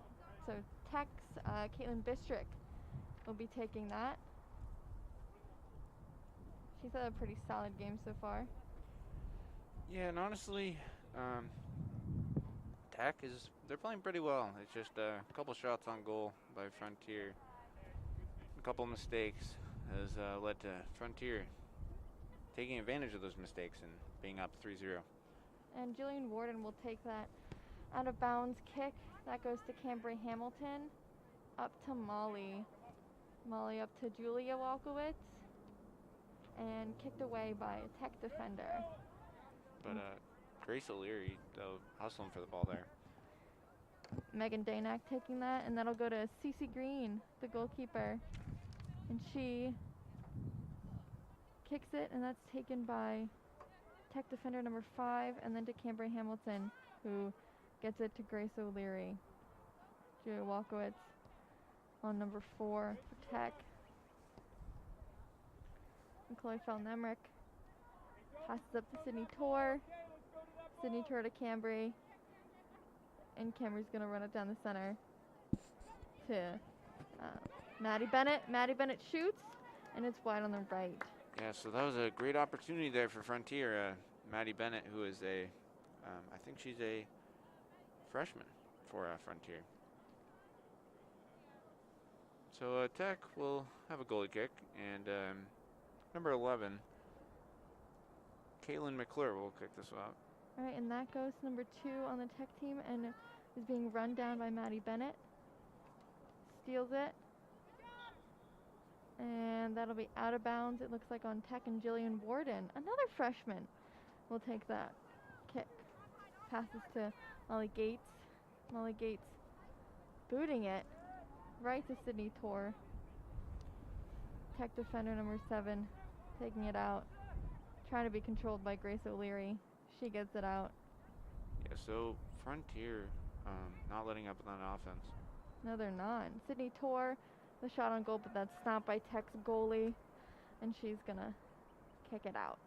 [SPEAKER 2] So Tech's Caitlin Bistrick will be taking that. She's had a pretty solid game so far.
[SPEAKER 1] Yeah, and honestly, Tech they're playing pretty well. It's just a couple shots on goal by Frontier. A couple mistakes has led to Frontier taking advantage of those mistakes and being up 3-0.
[SPEAKER 2] And Jillian Warden will take that out of bounds kick. That goes to Cambry Hamilton. Up to Molly. Molly up to Julia Walkowitz. And kicked away by a Tech defender.
[SPEAKER 1] But Grace O'Leary, though, hustling for the ball there.
[SPEAKER 2] Megan Danak taking that, and that'll go to Cece Green, the goalkeeper. And she kicks it, and that's taken by Tech defender number 5, and then to Cambry Hamilton, who gets it to Grace O'Leary. Julia Walkowitz on number 4 for Tech. And Chloe Felton-Emmerich passes up to Sydney Tor. Sydney Tor to Cambry. And Cambry's going to run it down the center to Maddie Bennett. Maddie Bennett shoots, and it's wide on the right.
[SPEAKER 1] Yeah, so that was a great opportunity there for Frontier. Maddie Bennett, who is I think she's a freshman for Frontier. So Tech will have a goalie kick, and number 11, Caitlin McClure will kick this one out.
[SPEAKER 2] All right, and that goes to number 2 on the Tech team, and is being run down by Maddie Bennett. Steals it. And that'll be out of bounds, it looks like, on Tech, and Jillian Warden, another freshman, will take that kick. Passes to Molly Gates. Molly Gates booting it right to Sydney Tor. Tech defender number 7 taking it out. Trying to be controlled by Grace O'Leary. She gets it out.
[SPEAKER 1] Yeah, so Frontier not letting up on offense.
[SPEAKER 2] No, they're not. Sydney Tor, the shot on goal, but that's stopped by Tech's goalie. and she's gonna kick it out.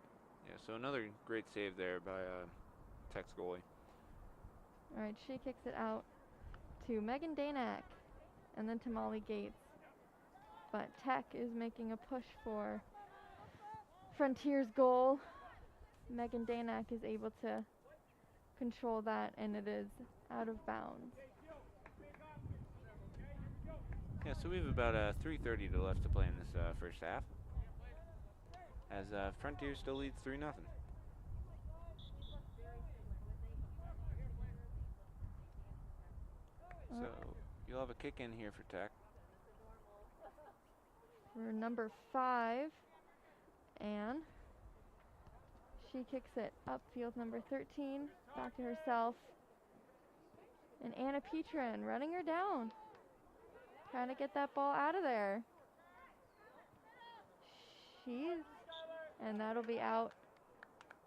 [SPEAKER 1] Yeah, so another great save there by Tech's goalie.
[SPEAKER 2] All right, she kicks it out to Megan Danak and then to Molly Gates. But Tech is making a push for Frontier's goal. Megan Danak is able to control that, and it is out of bounds.
[SPEAKER 1] Yeah, so we have about 3:30 left to play in this first half, as Frontier still leads 3-0. So you'll have a kick in here for Tech.
[SPEAKER 2] For number 5, Anne. She kicks it upfield, number 13, back to herself. And Anna Petrin running her down, trying to get that ball out of there. And that'll be out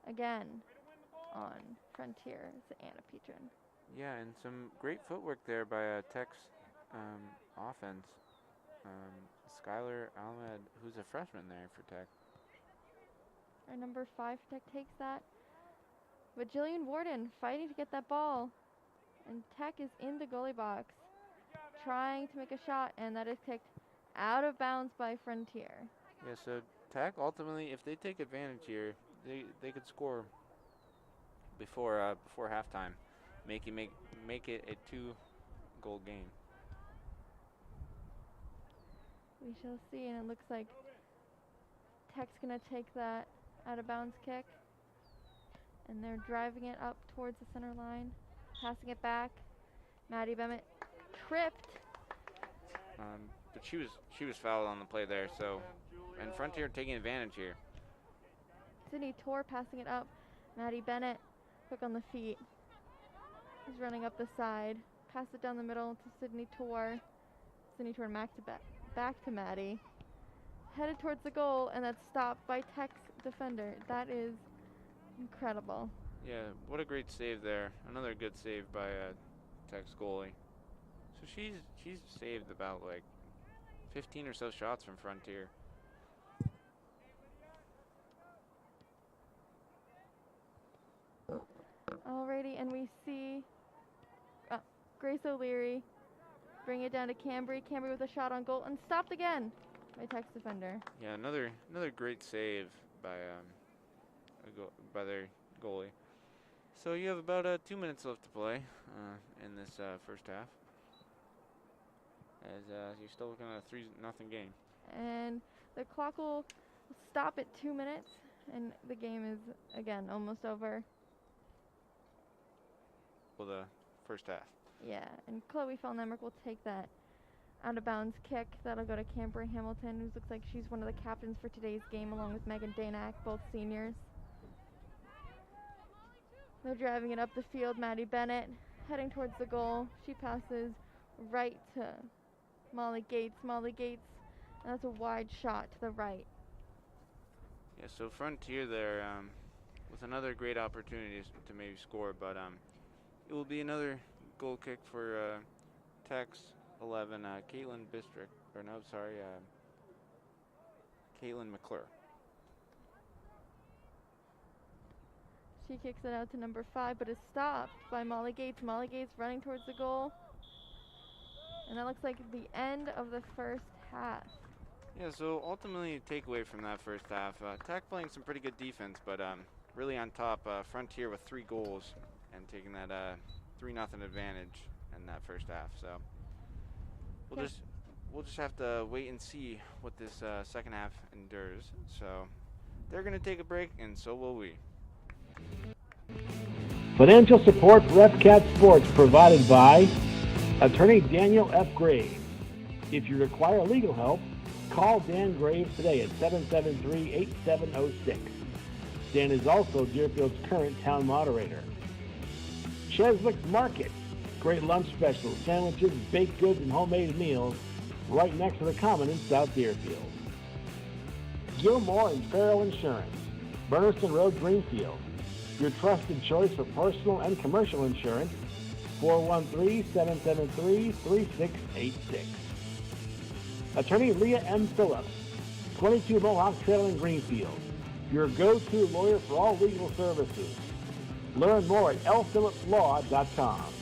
[SPEAKER 2] again on Frontier. It's Anna Petrin.
[SPEAKER 1] Yeah, and some great footwork there by Tech's offense. Skylar Ahmed, who's a freshman there for Tech.
[SPEAKER 2] Our number 5 Tech takes that. But Jillian Warden fighting to get that ball. And Tech is in the goalie box, trying to make a shot, and that is kicked out of bounds by Frontier.
[SPEAKER 1] Yeah, so Tech ultimately, if they take advantage here, they could score before halftime, make it a 2-goal game.
[SPEAKER 2] We shall see, and it looks like Tech's gonna take that out of bounds kick, and they're driving it up towards the center line, passing it back. Maddie Bennett tripped.
[SPEAKER 1] But she was fouled on the play there, so, and Frontier taking advantage here.
[SPEAKER 2] Sydney Torr passing it up. Maddie Bennett quick on the feet. He's running up the side. Pass it down the middle to Sydney Torr. Sydney Torr back to Maddie. Headed towards the goal, and that's stopped by Tech's defender. That is incredible.
[SPEAKER 1] Yeah, what a great save there. Another good save by Tech's goalie. So she's saved about like 15 or so shots from Frontier.
[SPEAKER 2] Alrighty, and we see Grace O'Leary bring it down to Cambry. Cambry with a shot on goal, and stopped again by Tech's defender.
[SPEAKER 1] Yeah, another great save by their goalie. So you have about 2 minutes left to play in this first half, as you're still looking at a 3-0 game.
[SPEAKER 2] And the clock will stop at 2 minutes, and the game is again almost over.
[SPEAKER 1] Well, the first half.
[SPEAKER 2] Yeah, and Chloe Fellnemrick will take that out of bounds kick. That'll go to Cambry Hamilton, who looks like she's one of the captains for today's game, along with Megan Danak, both seniors. They're driving it up the field. Maddie Bennett heading towards the goal. She passes right to Molly Gates. Molly Gates, and that's a wide shot to the right.
[SPEAKER 1] Yeah, so Frontier there with another great opportunity to maybe score, but it will be another goal kick for Tech's 11, Caitlin Bistrick, Caitlin McClure.
[SPEAKER 2] She kicks it out to number 5, but is stopped by Molly Gates. Molly Gates running towards the goal. And that looks like the end of the first half.
[SPEAKER 1] Yeah, so ultimately, takeaway from that first half, Tech playing some pretty good defense, but really on top, Frontier with 3 goals and taking that 3-0 advantage in that first half. So we'll just have to wait and see what this second half endures. So they're going to take a break, and so will we.
[SPEAKER 3] Financial support for FCAT Sports provided by Attorney Daniel F. Graves. If you require legal help, call Dan Graves today at 773-8706. Dan is also Deerfield's current town moderator. Cheswick Market. Great lunch specials, sandwiches, baked goods, and homemade meals right next to the Common in South Deerfield. Gilmore and Farrell Insurance. Burniston Road, Greenfield. Your trusted choice for personal and commercial insurance. 413-773-3686. Attorney Leah M. Phillips. 22 Mohawk Trail in Greenfield, your go-to lawyer for all legal services. Learn more at lphillipslaw.com.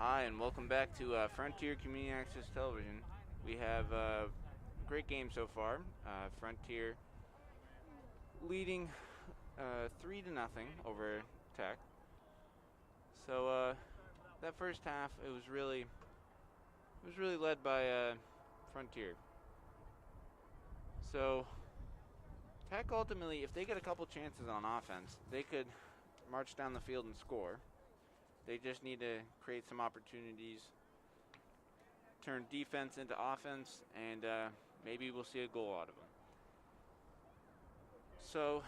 [SPEAKER 1] Hi, and welcome back to Frontier Community Access Television. We have a great game so far. Frontier leading 3-0 over Tech. So that first half, it was really led by Frontier. So Tech ultimately, if they get a couple chances on offense, they could march down the field and score. They just need to create some opportunities, turn defense into offense, and maybe we'll see a goal out of them. So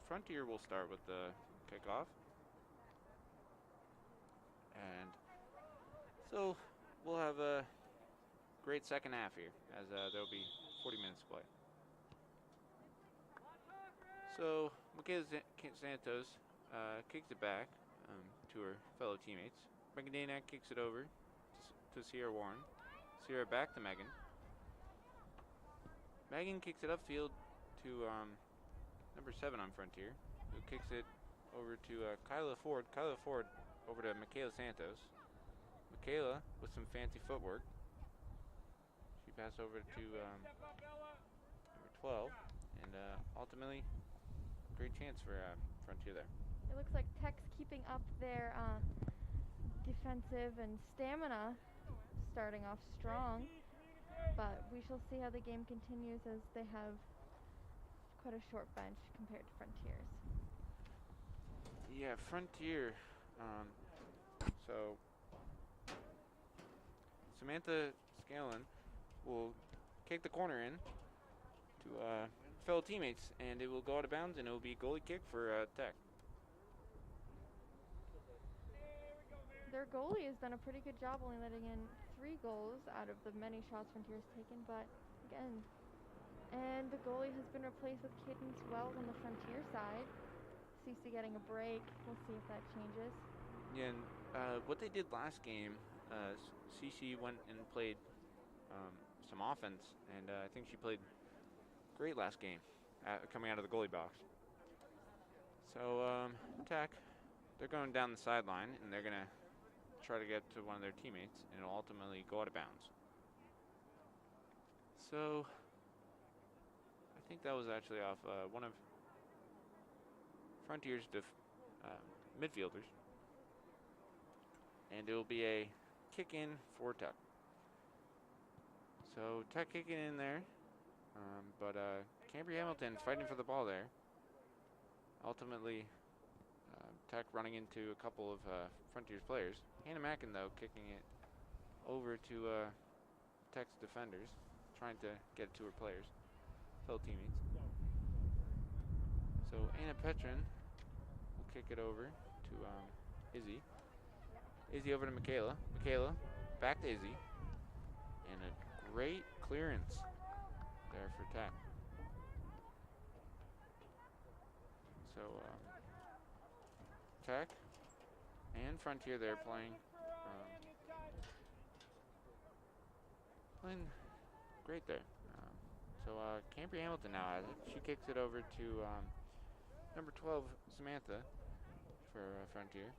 [SPEAKER 1] Frontier will start with the kickoff. And so we'll have a great second half here, as there'll be 40 minutes to play. So Michaela Santos kicks it back to her fellow teammates. Megan Danak kicks it over to Sierra Warren. Sierra back to Megan. Megan kicks it upfield to number 7 on Frontier, who kicks it over to Kyla Ford. Kyla Ford over to Michaela Santos. Michaela with some fancy footwork. She passed over to number 12, and ultimately, great chance for Frontier there.
[SPEAKER 2] It looks like Tech's keeping up their defensive and stamina, starting off strong, but we shall see how the game continues as they have quite a short bench compared to Frontier's.
[SPEAKER 1] Yeah, Frontier. So Samantha Scanlon will kick the corner in to fellow teammates, and it will go out of bounds, and it will be a goalie kick for Tech.
[SPEAKER 2] Their goalie has done a pretty good job only letting in 3 goals out of the many shots Frontier's taken, but again, and the goalie has been replaced with Cadence Wells on the Frontier side. Cece getting a break. We'll see if that changes.
[SPEAKER 1] Yeah, and what they did last game, Cece went and played some offense, and I think she played great last game coming out of the goalie box. So Tech, they're going down the sideline, and they're going to try to get to one of their teammates, and it'll ultimately go out of bounds. So I think that was actually off one of Frontier's midfielders, and it will be a kick in for Tech. So Tech kicking in there, but Cambria Hamilton's fighting for the ball there. Ultimately, Tech running into a couple of Frontier's players. Hannah Mackin, though, kicking it over to Tech's defenders, trying to get it to her players, fellow teammates. So Anna Petrin will kick it over to Izzy. Izzy over to Michaela. Michaela back to Izzy. And a great clearance there for Tech. So Tech and Frontier there playing great there. So Cambria Hamilton now has it. She kicks it over to number 12 Samantha for Frontier.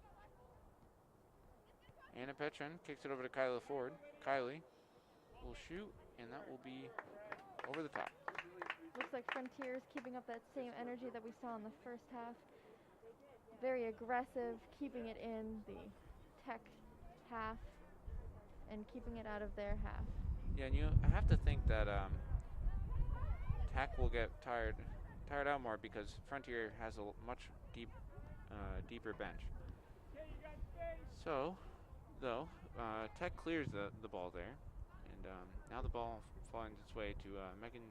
[SPEAKER 1] Anna Petrin kicks it over to Kyla Ford. Kylie will shoot, and that will be over the top.
[SPEAKER 2] Looks like Frontier's keeping up that same energy that we saw in the first half. Very aggressive, keeping it in the Tech half and keeping it out of their half.
[SPEAKER 1] Yeah, and I have to think that Tech will get tired out more because Frontier has a much deeper bench. So, though, Tech clears the ball there, and now the ball finds its way to Megan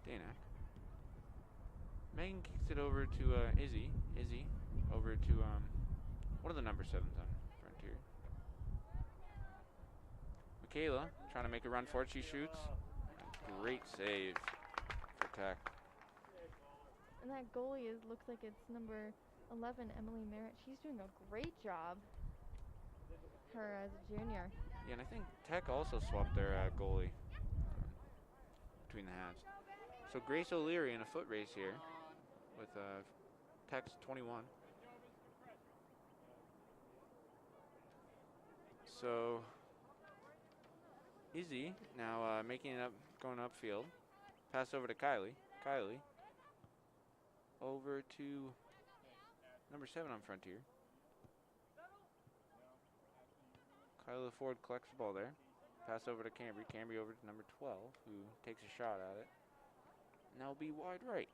[SPEAKER 1] Danak. Megan kicks it over to Izzy. Izzy over to one of the number 7s on Frontier. Michaela trying to make a run for it. She shoots. Great save for Tech.
[SPEAKER 2] And that goalie looks like it's number 11, Emily Merritt. She's doing a great job. Her as a junior.
[SPEAKER 1] Yeah, and I think Tech also swapped their goalie between the halves. So Grace O'Leary in a foot race here with Tech's 21. So Izzy now making it up, going upfield. Pass over to Kylie. Kylie over to number 7 on Frontier. Kylie Ford collects the ball there. Pass over to Cambry. Cambry over to number 12, who takes a shot at it. And that'll be wide right.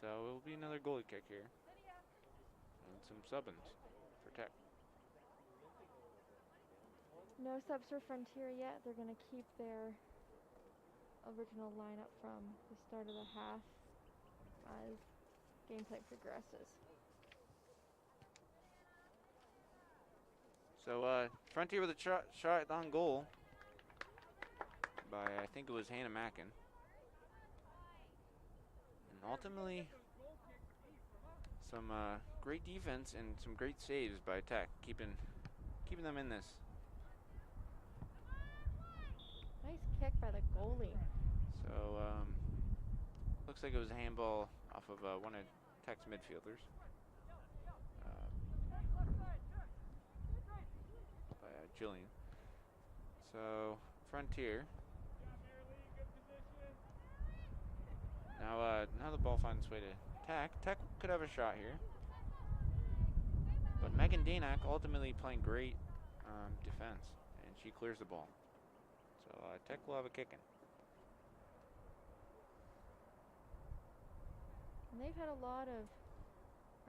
[SPEAKER 1] So it'll be another goalie kick here. And some subbins for Tech.
[SPEAKER 2] No subs for Frontier yet. They're going to keep their original lineup from the start of the half as gameplay progresses.
[SPEAKER 1] So Frontier with a shot on goal by, I think it was Hannah Mackin. And ultimately, some great defense and some great saves by Tech, keeping them in this.
[SPEAKER 2] Nice kick by the goalie.
[SPEAKER 1] So looks like it was a handball off of one of Tech's midfielders. By Jillian. So Frontier. Now the ball finds its way to Tech. Tech could have a shot here. But Megan Danak ultimately playing great defense, and she clears the ball. So Tech will have a kick in.
[SPEAKER 2] And they've had a lot of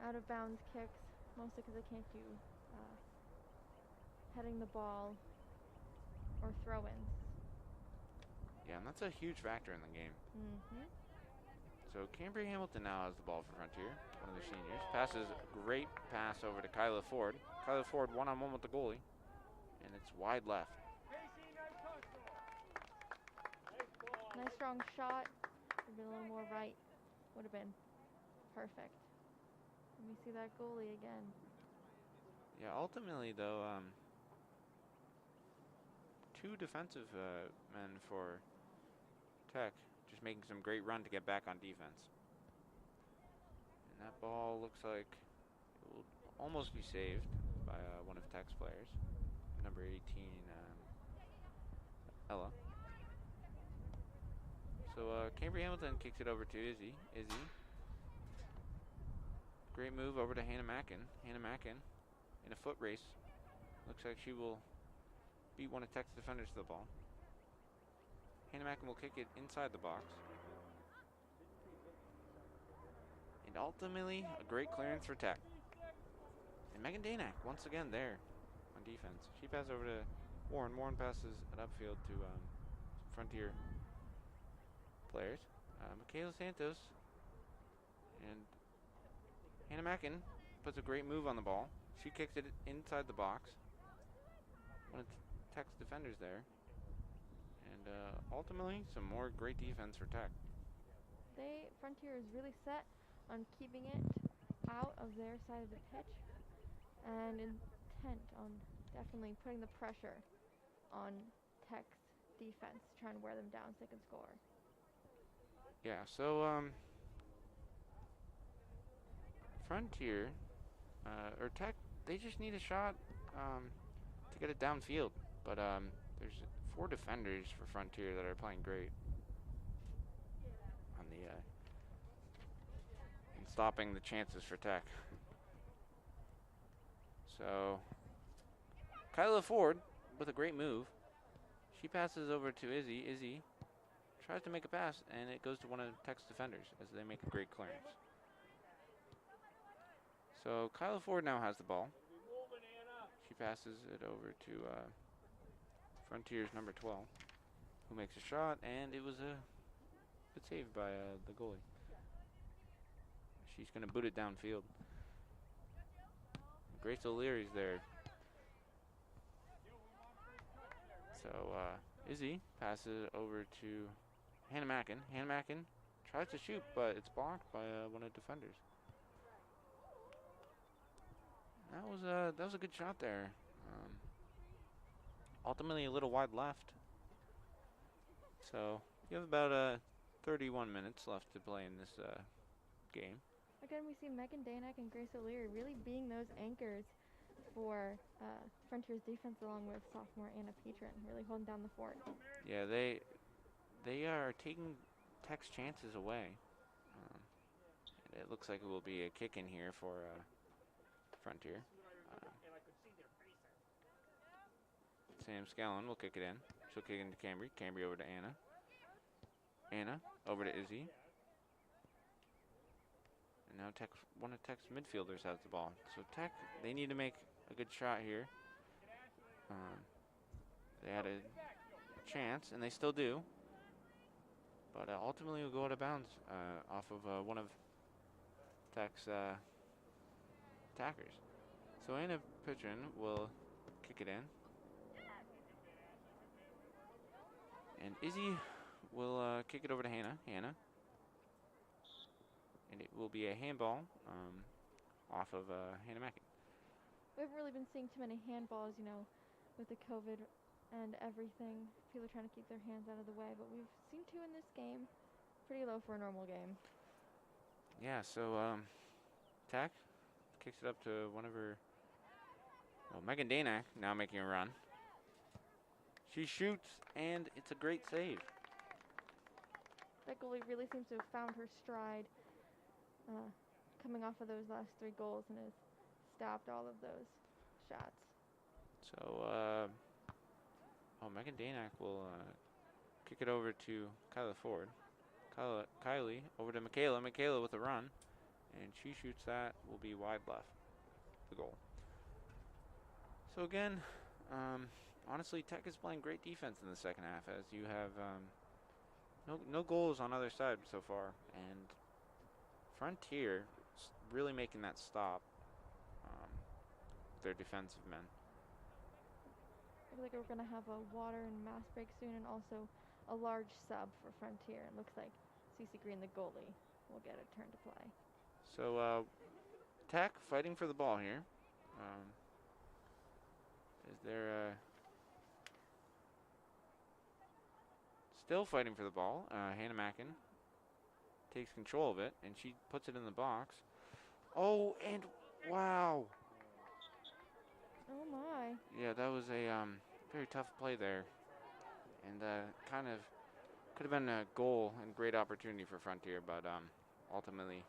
[SPEAKER 2] out-of-bounds kicks, mostly because they can't do heading the ball or throw-ins.
[SPEAKER 1] Yeah, and that's a huge factor in the game.
[SPEAKER 2] Mm-hmm.
[SPEAKER 1] So Cambry Hamilton now has the ball for Frontier, one of their seniors. Passes a great pass over to Kyla Ford. Kyla Ford one-on-one with the goalie, and it's wide left.
[SPEAKER 2] Nice strong shot. Would have been a little more right. Would have been perfect. Let me see that goalie again.
[SPEAKER 1] Yeah, ultimately though, two defensive men for Tech, just making some great run to get back on defense. And that ball looks like it will almost be saved by one of Tech's players, number 18, Ella. So Cambry Hamilton kicks it over to Izzy. Great move over to Hannah Mackin. Hannah Mackin in a foot race. Looks like she will beat one of Tech's defenders to the ball. Hannah Mackin will kick it inside the box. And ultimately, a great clearance for Tech. And Megan Danak, once again there on defense. She passes over to Warren. Warren passes it upfield to Frontier players. Michaela Santos and Hannah Mackin puts a great move on the ball. She kicks it inside the box. One of Tech's defenders there. And ultimately, some more great defense for Tech.
[SPEAKER 2] Frontier is really set on keeping it out of their side of the pitch and intent on definitely putting the pressure on Tech's defense, trying to wear them down so they can score.
[SPEAKER 1] Yeah, so Frontier or Tech, they just need a shot to get it downfield. But there's 4 defenders for Frontier that are playing great on the in stopping the chances for Tech. So Kyla Ford with a great move. She passes over to Izzy. Izzy tries to make a pass, and it goes to one of Tech's defenders as they make a great clearance. So Kyla Ford now has the ball. She passes it over to Frontier's number 12, who makes a shot, and it was a good save by the goalie. She's going to boot it downfield. Grace O'Leary's there. So Izzy passes it over to Hannah Mackin. Hannah Mackin tries to shoot, but it's blocked by one of the defenders. That was a good shot there. Ultimately a little wide left. So you have about 31 minutes left to play in this game.
[SPEAKER 2] Again, we see Megan Danak and Grace O'Leary really being those anchors for Frontier's defense, along with sophomore Anna Petrin, really holding down the fort.
[SPEAKER 1] Yeah, they are taking Tech's chances away. And it looks like it will be a kick in here for Frontier. Sam Scallon will kick it in. She'll kick it into Cambry. Cambry over to Anna. Anna over to Izzy. And now one of Tech's midfielders has the ball. So Tech, they need to make a good shot here. They had a chance, and they still do. But ultimately, will go out of bounds off of one of Tech's attackers. So Anna Pitrin will kick it in. And Izzy will kick it over to Hannah. Hannah. And it will be a handball off of Hannah Mackin.
[SPEAKER 2] We haven't really been seeing too many handballs, with the COVID and everything. People are trying to keep their hands out of the way, but we've seen 2 in this game. Pretty low for a normal game.
[SPEAKER 1] Yeah, so Tech kicks it up to one of her. Oh, Megan Danak now making a run. She shoots, and it's a great save.
[SPEAKER 2] That goalie really seems to have found her stride coming off of those last 3 goals and has stopped all of those shots.
[SPEAKER 1] So, Megan Danak will kick it over to Kyla Ford. Kylie over to Michaela. Michaela with a run, and she shoots that. Will be wide left. The goal. So again, honestly, Tech is playing great defense in the second half, as you have no goals on either side so far, and Frontier really making that stop. Their defensive men.
[SPEAKER 2] I feel like we're going to have a water and mass break soon, and also a large sub for Frontier. It looks like Cece Green, the goalie, will get a turn to play.
[SPEAKER 1] So Tech fighting for the ball here. Is there still fighting for the ball? Hannah Mackin takes control of it, and she puts it in the box. Oh, and wow.
[SPEAKER 2] Oh my.
[SPEAKER 1] Yeah, that was a very tough play there, and kind of could have been a goal and great opportunity for Frontier, but ultimately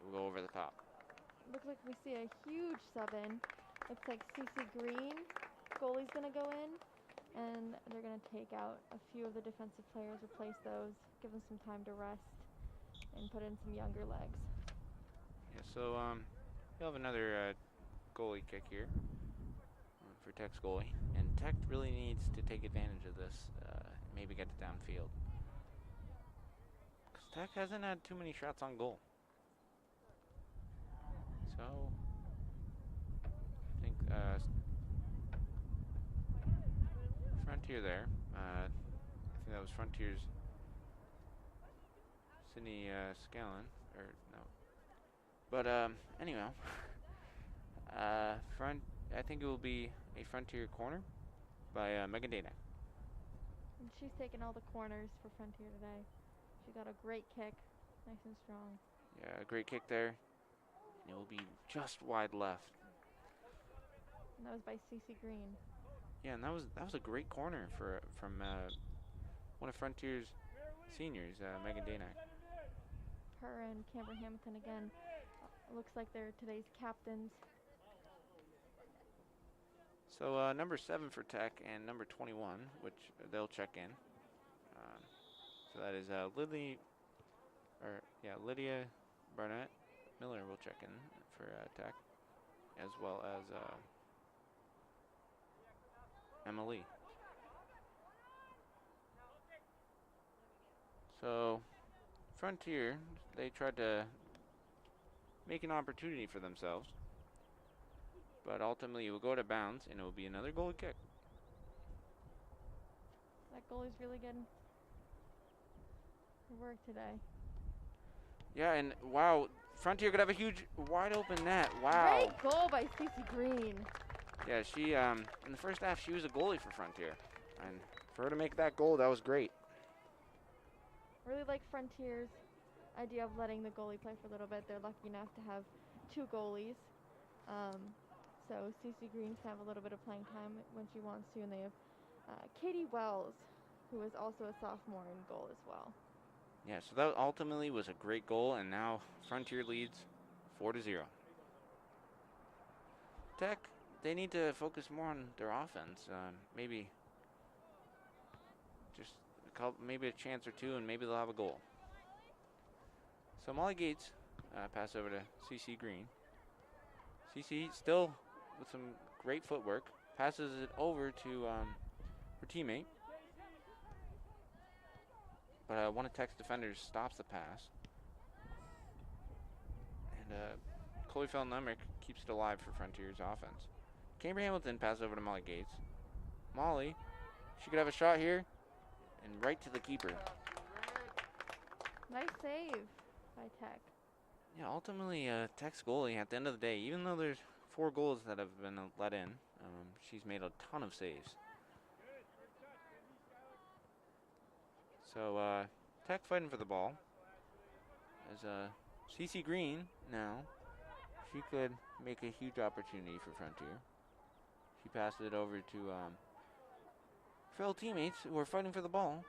[SPEAKER 1] we'll go over the top.
[SPEAKER 2] Looks like we see a huge sub in. Looks like Cece Green, goalie's going to go in, and they're going to take out a few of the defensive players, replace those, give them some time to rest, and put in some younger legs.
[SPEAKER 1] Yeah, so you'll have another goalie kick here for Tech's goalie, and Tech really needs to take advantage of this, maybe get it downfield. Because Tech hasn't had too many shots on goal. So, I think Frontier there. I think that was Frontier's Sydney Scallon, or no. But anyhow, I think it will be a Frontier corner by Megan Danak.
[SPEAKER 2] And she's taking all the corners for Frontier today. She got a great kick, nice and strong.
[SPEAKER 1] Yeah, a great kick there. And it will be just wide left.
[SPEAKER 2] And that was by Cece Green.
[SPEAKER 1] Yeah, and that was a great corner from one of Frontier's seniors, Megan Danak.
[SPEAKER 2] Her and Camber Hamilton again. Looks like they're today's captains.
[SPEAKER 1] So number 7 for Tech and number 21, which they'll check in. So that is Lydia Barnett Miller will check in for Tech, as well as Emily. So Frontier, they tried to make an opportunity for themselves, but ultimately it will go to bounds, and it will be another goalie kick.
[SPEAKER 2] That goalie's really getting her work today.
[SPEAKER 1] Yeah, and wow, Frontier could have a huge wide open net. Wow.
[SPEAKER 2] Great goal by Cece Green.
[SPEAKER 1] Yeah, she in the first half she was a goalie for Frontier, and for her to make that goal, that was great.
[SPEAKER 2] Really like Frontier's idea of letting the goalie play for a little bit. They're lucky enough to have 2 goalies. So So CC Green can have a little bit of playing time when she wants to, and they have Katie Wells, who is also a sophomore in goal as well.
[SPEAKER 1] Yeah, so that ultimately was a great goal, and now Frontier leads 4-0. Tech, they need to focus more on their offense. Maybe just maybe a chance or two, and maybe they'll have a goal. So Molly Gates pass over to CC Green. CC still with some great footwork, passes it over to her teammate. But one of Tech's defenders stops the pass. And Chloe Felton-Emmerich keeps it alive for Frontier's offense. Cambry Hamilton passes over to Molly Gates. Molly, she could have a shot here, and right to the keeper.
[SPEAKER 2] Nice save by Tech.
[SPEAKER 1] Yeah, ultimately, Tech's goalie, at the end of the day, even though there's 4 goals that have been let in, she's made a ton of saves. So, Tech fighting for the ball. As CC Green now, she could make a huge opportunity for Frontier. She passes it over to fellow teammates who are fighting for the ball.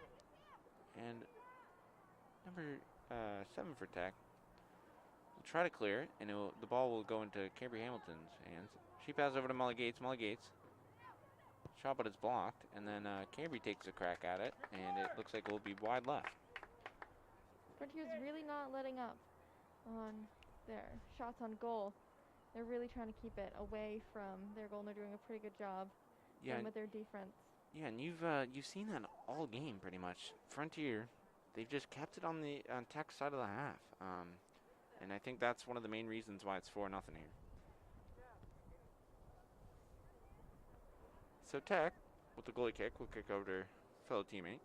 [SPEAKER 1] And number 7 for Tech will try to clear it, and the ball will go into Cambry Hamilton's hands. She passes over to Molly Gates. Molly Gates. Shot, but it's blocked. And then Cambry takes a crack at it, and it looks like it will be wide left.
[SPEAKER 2] Frontier's really not letting up on their shots on goal. They're really trying to keep it away from their goal, and they're doing a pretty good job with their defense.
[SPEAKER 1] Yeah, and you've seen that all game pretty much. Frontier, they've just kept it on Tech's side of the half, and I think that's one of the main reasons why it's 4-0 here. So Tech, with the goalie kick, will kick over to her fellow teammate.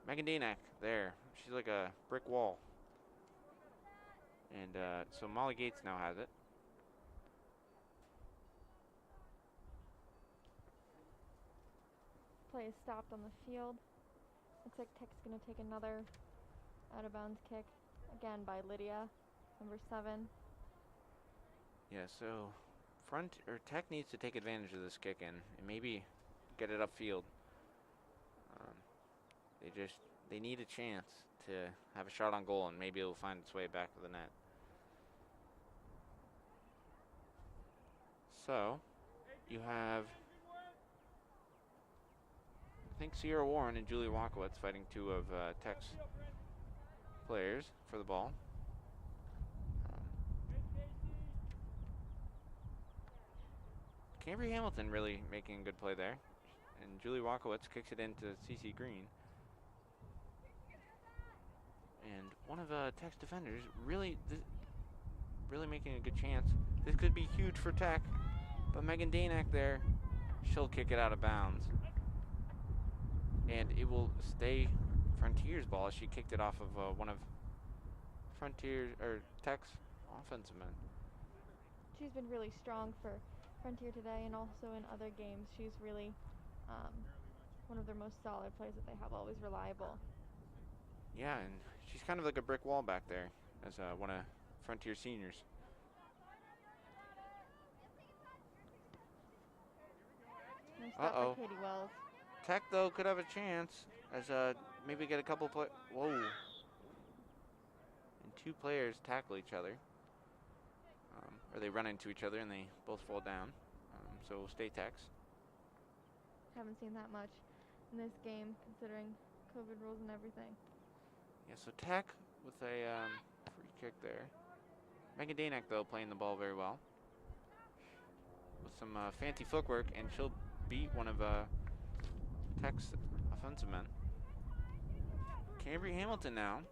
[SPEAKER 1] Megan Danak there. She's like a brick wall. And so Molly Gates now has it.
[SPEAKER 2] Play is stopped on the field. Looks like Tech's going to take another out-of-bounds kick, again by Lydia, number 7.
[SPEAKER 1] Yeah, so Tech needs to take advantage of this kick in and maybe get it upfield. They need a chance to have a shot on goal, and maybe it'll find its way back to the net. So, you have, I think, Sierra Warren and Julie Walkowitz fighting 2 of Tech's players for the ball. Cambry Hamilton really making a good play there. And Julie Walkowitz kicks it into CC Green. And one of Tech's defenders really making a good chance. This could be huge for Tech. But Megan Danak there, she'll kick it out of bounds. And it will stay Frontier's ball as she kicked it off of one of Tech's offensive men.
[SPEAKER 2] She's been really strong for Frontier today, and also in other games. She's really one of their most solid players that they have, always reliable.
[SPEAKER 1] Yeah, and she's kind of like a brick wall back there as one of Frontier seniors.
[SPEAKER 2] Nice stop by Katie Wells.
[SPEAKER 1] Tech, though, could have a chance as maybe get a couple whoa. And 2 players tackle each other. Or they run into each other and they both fall down. So we'll stay Tech's.
[SPEAKER 2] Haven't seen that much in this game, considering COVID rules and everything.
[SPEAKER 1] Yeah, so Tech with a free kick there. Megan Danak, though, playing the ball very well. With some fancy footwork, and she'll beat one of Tech's offensive men. Cambry Hamilton now.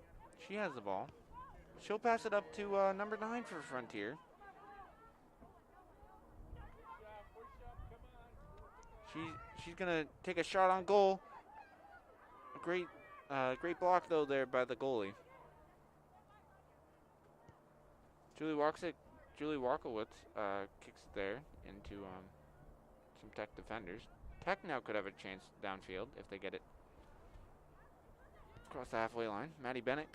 [SPEAKER 1] She has the ball. She'll pass it up to number 9 for Frontier. She's gonna take a shot on goal. A great block though there by the goalie. Julie Walkowitz kicks there into some Tech defenders. Tech now could have a chance downfield if they get it across the halfway line. Maddie Bennett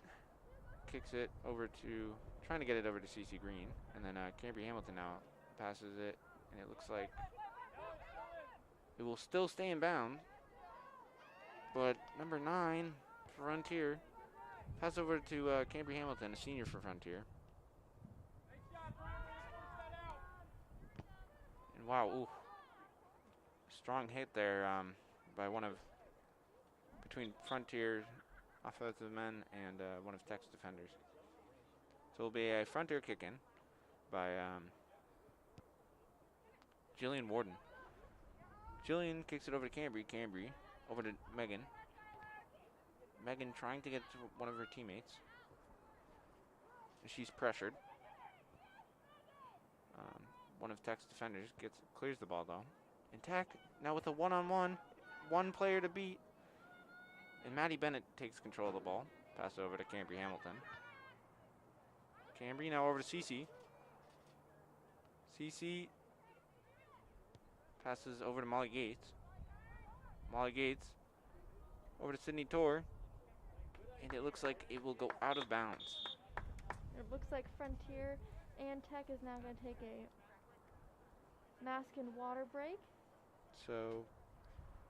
[SPEAKER 1] kicks it over to trying to get it over to CC Green. And then Cambry Hamilton now passes it. And it looks like it will still stay in bounds. But number 9, Frontier, pass over to Cambry Hamilton, a senior for Frontier. And wow, ooh, strong hit there by between Frontier offensive men and one of Tech's defenders. So it'll be a Frontier kick in by Jillian Warden. Jillian kicks it over to Cambry. Cambry over to Megan. Megan trying to get to one of her teammates. She's pressured. One of Tech's defenders clears the ball though. And Tech now with a one-on-one, one player to beat. And Maddie Bennett takes control of the ball. Pass over to Cambry Hamilton. Cambry now over to CC. CC passes over to Molly Gates. Molly Gates over to Sydney Torr. And it looks like it will go out of bounds.
[SPEAKER 2] It looks like Frontier and Tech is now going to take a mask and water break.
[SPEAKER 1] So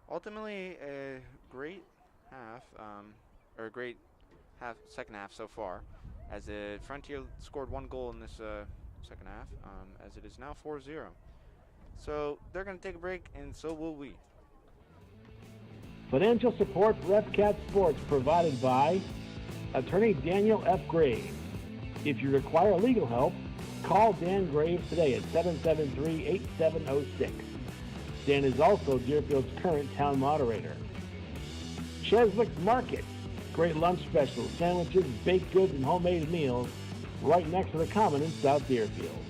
[SPEAKER 1] ultimately a great half, or a great second half so far, as the Frontier scored 1 goal in this second half, as it is now 4-0. So they're going to take a break, and so will we.
[SPEAKER 3] Financial support for FCAT Sports provided by Attorney Daniel F. Graves. If you require legal help, call Dan Graves today at 773-8706. Dan is also Deerfield's current town moderator. Cheswick Market. Great lunch specials, sandwiches, baked goods, and homemade meals right next to the Common in South Deerfield.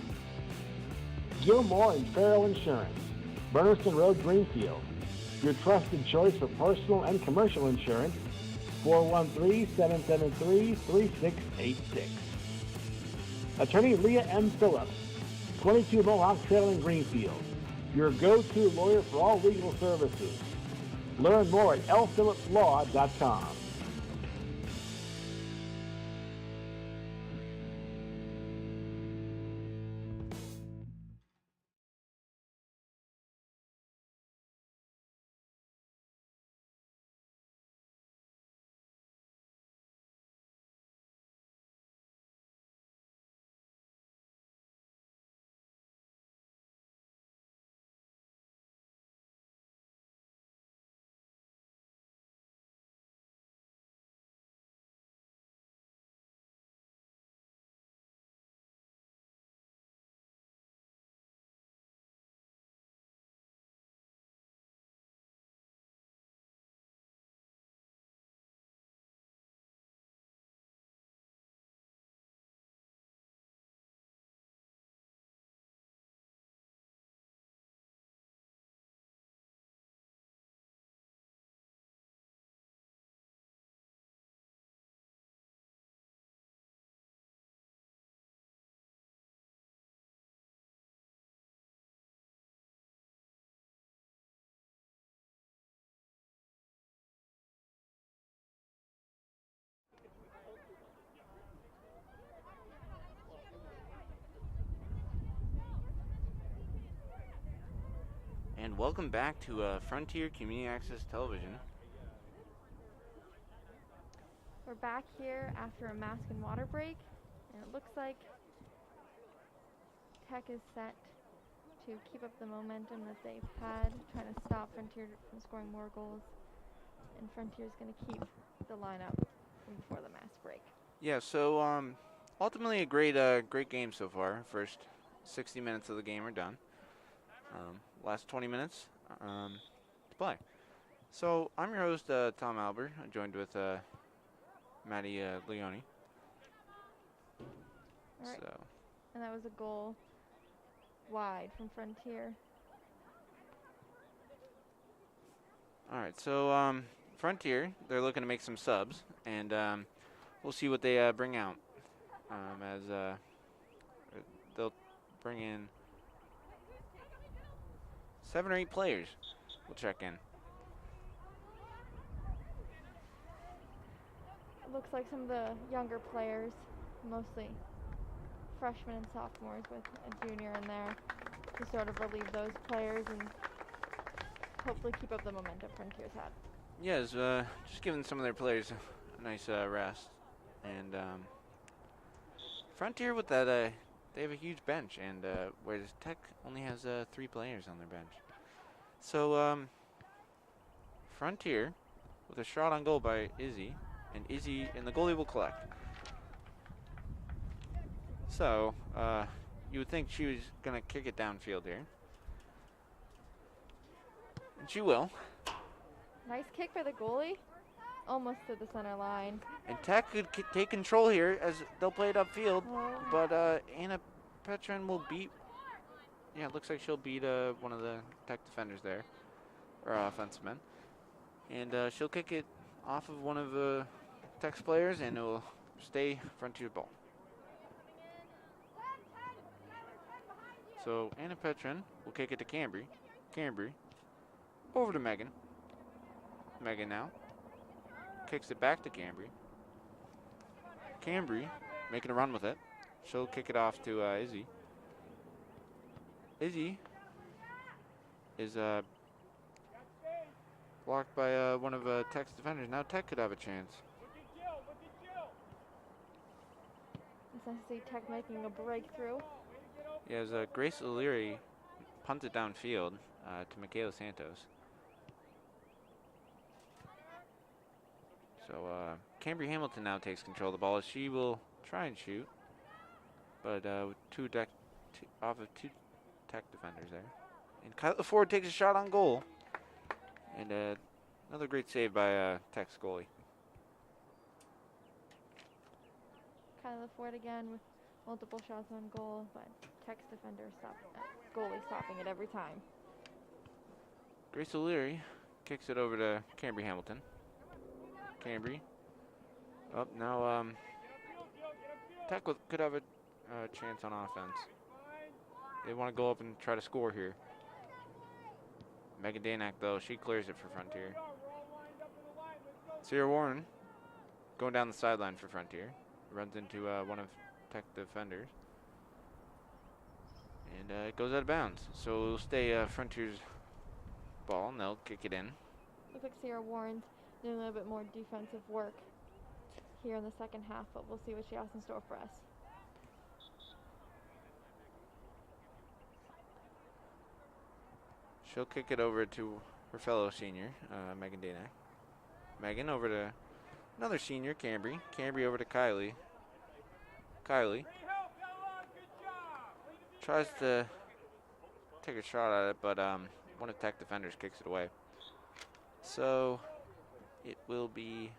[SPEAKER 3] Gilmore and Farrell Insurance. Berniston Road, Greenfield. Your trusted choice for personal and commercial insurance. 413-773-3686. Attorney Leah M. Phillips. 22 Mohawk Trail in Greenfield. Your go-to lawyer for all legal services. Learn more at lphillipslaw.com.
[SPEAKER 1] And welcome back to Frontier Community Access Television.
[SPEAKER 2] We're back here after a mask and water break, and it looks like Tech is set to keep up the momentum that they've had, trying to stop Frontier from scoring more goals, and Frontier's going to keep the lineup from before the mask break.
[SPEAKER 1] Yeah, so ultimately a great game so far. First 60 minutes of the game are done. Last 20 minutes to play. So I'm your host, Tom Albert. I'm joined with Maddie Leone.
[SPEAKER 2] All right.
[SPEAKER 1] So.
[SPEAKER 2] And that was a goal wide from Frontier.
[SPEAKER 1] All right, so Frontier, they're looking to make some subs, and we'll see what they bring out. As they'll bring in 7 or 8 players. We'll check in.
[SPEAKER 2] It looks like some of the younger players, mostly freshmen and sophomores with a junior in there to sort of relieve those players and hopefully keep up the momentum Frontiers had.
[SPEAKER 1] Yes, just giving some of their players a nice rest. And Frontier with that, they have a huge bench, and whereas Tech only has 3 players on their bench. So Frontier with a shot on goal by Izzy, and the goalie will collect. So you would think she was gonna kick it downfield here, and she will.
[SPEAKER 2] Nice kick for the goalie. Almost to the center line.
[SPEAKER 1] And Tech could take control here as they'll play it upfield,
[SPEAKER 2] Oh.
[SPEAKER 1] but Anna Petrin will beat. Yeah, it looks like she'll beat one of the Tech defenders there, or offensive men, and she'll kick it off of one of the Tech's players, and it will stay Frontier ball. So Anna Petrin will kick it to Cambry. Cambry over to Megan. Megan now kicks it back to Cambry. Cambry making a run with it. She'll kick it off to Izzy. Izzy is blocked by one of Tech's defenders. Now Tech could have a chance.
[SPEAKER 2] It's nice to see Tech making a breakthrough.
[SPEAKER 1] Yeah, as Grace O'Leary punts it downfield to Michaela Santos. So Cambry Hamilton now takes control of the ball as she will try and shoot, but with off of 2 Tech defenders there. And Kyla Ford takes a shot on goal, and another great save by Tech's goalie.
[SPEAKER 2] Kyla Ford again with multiple shots on goal, but Tech's defender goalie stopping it every time.
[SPEAKER 1] Grace O'Leary kicks it over to Cambry Hamilton. Cambry. Up now. Tech could have a chance on offense. They want to go up and try to score here. Megan Danak, though, she clears it for Frontier. Sierra Warren going down the sideline for Frontier. Runs into one of Tech defenders. And it goes out of bounds. So it'll stay Frontier's ball, and they'll kick it in.
[SPEAKER 2] Looks like Sierra Warren's doing a little bit more defensive work here in the second half, but we'll see what she has in store for us.
[SPEAKER 1] She'll kick it over to her fellow senior, Megan Danak. Megan over to another senior, Cambry. Cambry over to Kylie. Kylie tries to take a shot at it, but one of Tech defenders kicks it away. So it will be,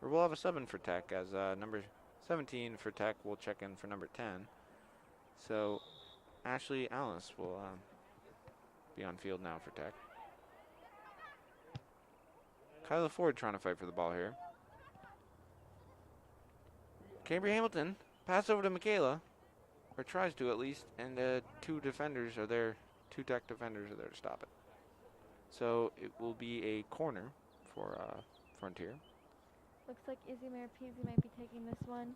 [SPEAKER 1] or we'll have a sub in for Tech as number 17 for Tech will check in for number 10. So Ashley Alice will be on field now for Tech. Kyla Ford trying to fight for the ball here. Cambry Hamilton pass over to Michaela, or tries to at least, and 2 defenders are there. 2 Tech defenders are there to stop it. So it will be a corner for Frontier.
[SPEAKER 2] Looks like Izzy Maripesi might be taking this one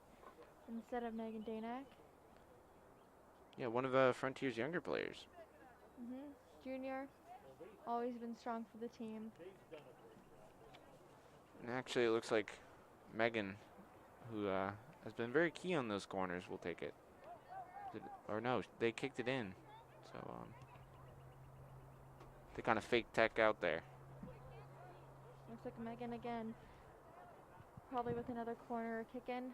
[SPEAKER 2] instead of Megan Danak.
[SPEAKER 1] Yeah, one of Frontier's younger players.
[SPEAKER 2] Junior, always been strong for the team.
[SPEAKER 1] And actually, it looks like Megan, who has been very key on those corners, will take it. Or no, they kicked it in. So they kind of faked Tech out there.
[SPEAKER 2] Looks like Megan again, probably with another corner kick in.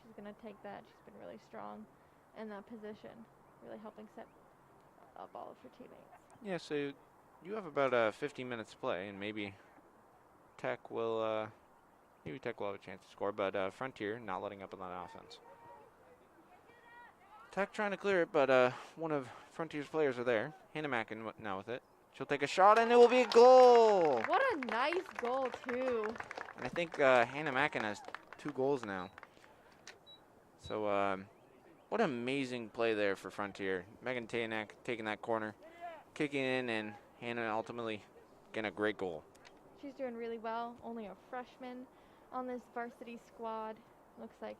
[SPEAKER 2] She's going to take that. She's been really strong in that position, really helping set up all of her teammates.
[SPEAKER 1] Yeah, so you have about 15 minutes to play, and maybe Tech will have a chance to score, but Frontier not letting up on that offense. Tech trying to clear it, but one of Frontier's players are there. Hannah Mackin now with it. She'll take a shot, and it will be a goal!
[SPEAKER 2] What a nice goal, too.
[SPEAKER 1] And I think Hannah Mackin has 2 goals now. So what an amazing play there for Frontier. Megan Tanak taking that corner, kicking in, and Hannah ultimately getting a great goal.
[SPEAKER 2] She's doing really well. Only a freshman on this varsity squad. Looks like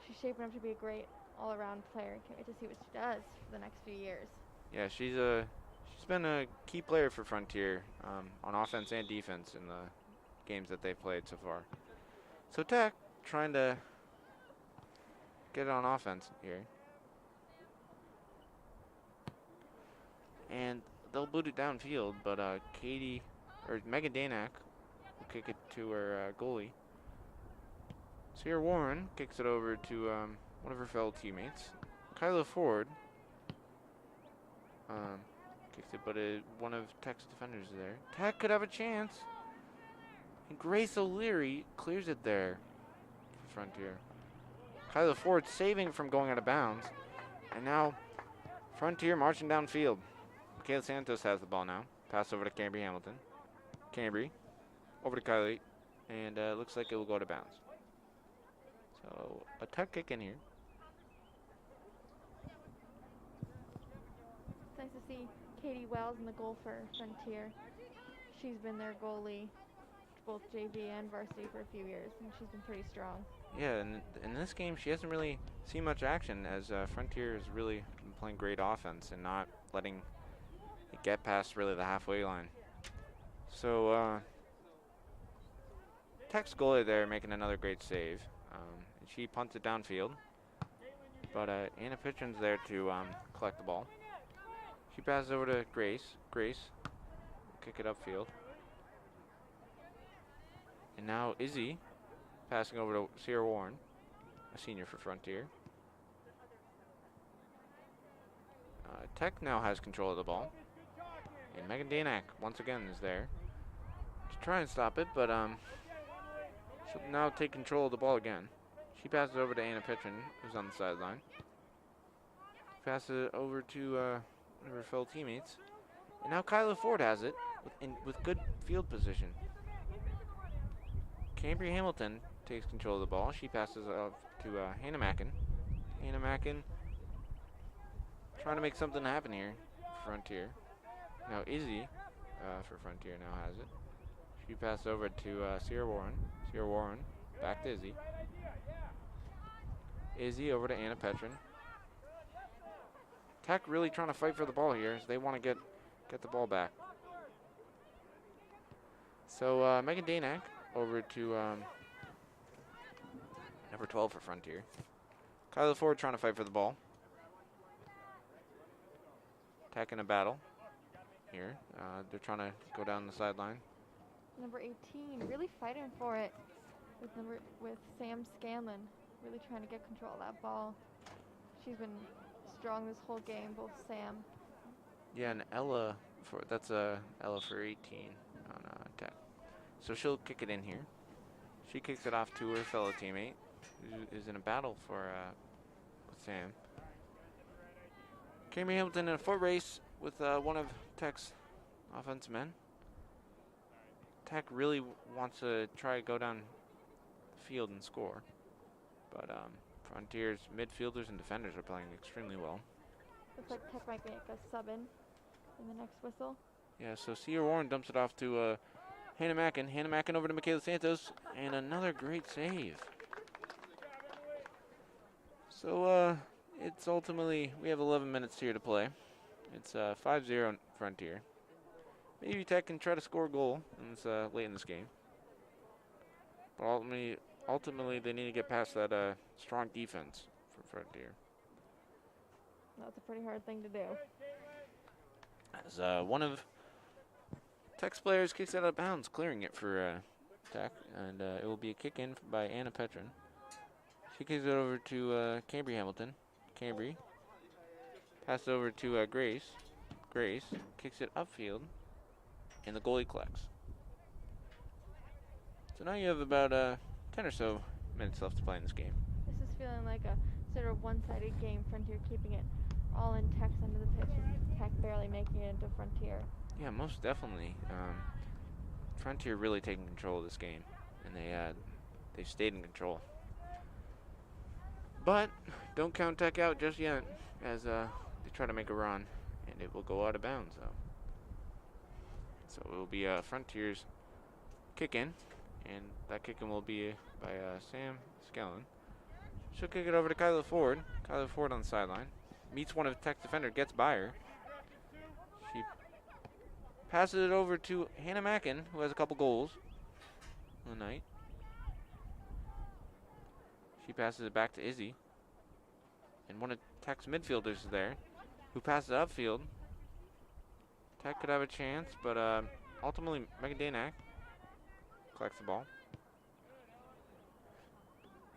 [SPEAKER 2] she's shaping up to be a great all-around player. Can't wait to see what she does for the next few years.
[SPEAKER 1] Yeah, she's been a key player for Frontier on offense and defense in the games that they've played so far. So Tech trying to get it on offense here. And they'll boot it downfield, but Megan Danak will kick it to her goalie. Sierra Warren kicks it over to one of her fellow teammates. Kyla Ford kicks it, but one of Tech's defenders is there. Tech could have a chance. And Grace O'Leary clears it there for Frontier. Kyla Ford saving from going out of bounds. And now Frontier marching downfield. Michaela Santos has the ball now. Pass over to Cambry Hamilton. Cambry over to Kylie. And looks like it will go to bounds. So a Tech kick in here.
[SPEAKER 2] It's nice to see Katie Wells in the goal for Frontier. She's been their goalie, both JV and varsity, for a few years, and she's been pretty strong.
[SPEAKER 1] Yeah, and in this game, she hasn't really seen much action as Frontier has really been playing great offense and not letting it get past really the halfway line. So Tech's goalie there making another great save. She punts it downfield, but Anna Pitchen's there to collect the ball. She passes over to Grace. Grace will kick it upfield. And now Izzy passing over to Sierra Warren, a senior for Frontier. Tech now has control of the ball. And Megan Danak once again is there to try and stop it, but she'll now take control of the ball again. She passes over to Anna Pitchen, who's on the sideline. Passes it over to one of her fellow teammates. And now Kyla Ford has it with good field position. Cambry Hamilton takes control of the ball. She passes off to Hannah Mackin. Hannah Mackin trying to make something happen here for Frontier. Now Izzy for Frontier now has it. She passes over to Sierra Warren. Sierra Warren back to Izzy. Izzy over to Anna Petrin. Tech really trying to fight for the ball here as they want to get the ball back. So Megan Danak over to number 12 for Frontier. Kyla Ford trying to fight for the ball. Tech in a battle here. They're trying to go down the sideline.
[SPEAKER 2] Number 18 really fighting for it with Sam Scanlon, really trying to get control of that ball. She's been strong this whole game, both Sam.
[SPEAKER 1] Yeah, and Ella that's Ella for 18 on Tech. So she'll kick it in here. She kicks it off to her fellow teammate, who is in a battle with Sam. Cambry Hamilton in a foot race with one of Tech's offensive men. Tech really wants to try to go down the field and score, but Frontier's midfielders and defenders are playing extremely well.
[SPEAKER 2] Looks like Tech might make a sub in the next whistle.
[SPEAKER 1] Yeah, so Sierra Warren dumps it off to Hannah Mackin. Hannah Mackin over to Michaela Santos, and another great save. So it's ultimately, we have 11 minutes here to play. It's 5-0 Frontier. Maybe Tech can try to score a goal late in this game. But ultimately they need to get past that strong defense for Frontier.
[SPEAKER 2] That's a pretty hard thing to do.
[SPEAKER 1] As one of Tech's players kicks it out of bounds, clearing it for Tech, and it will be a kick in by Anna Petrin. She kicks it over to Cambry Hamilton. Cambry passes over to Grace. Grace kicks it upfield, and the goalie collects. So now you have about 10 or so minutes left to play in this game.
[SPEAKER 2] This is feeling like a sort of one-sided game. Frontier keeping it all in Tech's end of the pitch, and Tech barely making it into Frontier.
[SPEAKER 1] Yeah, most definitely. Frontier really taking control of this game, and they've stayed in control. But don't count Tech out just yet, as they try to make a run, and it will go out of bounds. So it will be Frontier's kick in, and that kick in will be by Sam Skellen. She'll kick it over to Kyla Ford. Kyla Ford on the sideline. Meets one of Tech's defender, gets by her. She passes it over to Hannah Mackin, who has a couple goals on the night. She passes it back to Izzy. And one of Tech's midfielders is there, who passes it upfield. Tech could have a chance, but ultimately Megan Danak collects the ball.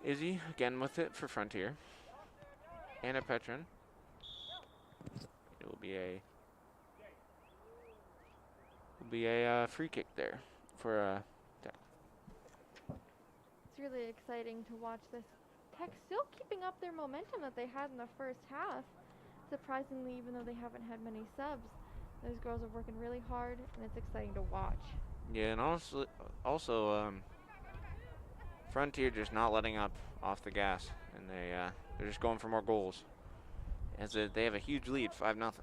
[SPEAKER 1] Izzy again with it for Frontier. Anna Petrin. It will be a free kick there for Tech.
[SPEAKER 2] It's really exciting to watch this. Tech still keeping up their momentum that they had in the first half. Surprisingly, even though they haven't had many subs, those girls are working really hard, and it's exciting to watch.
[SPEAKER 1] Yeah, and also Frontier just not letting up off the gas, and they're just going for more goals. As they have a huge lead, 5-0.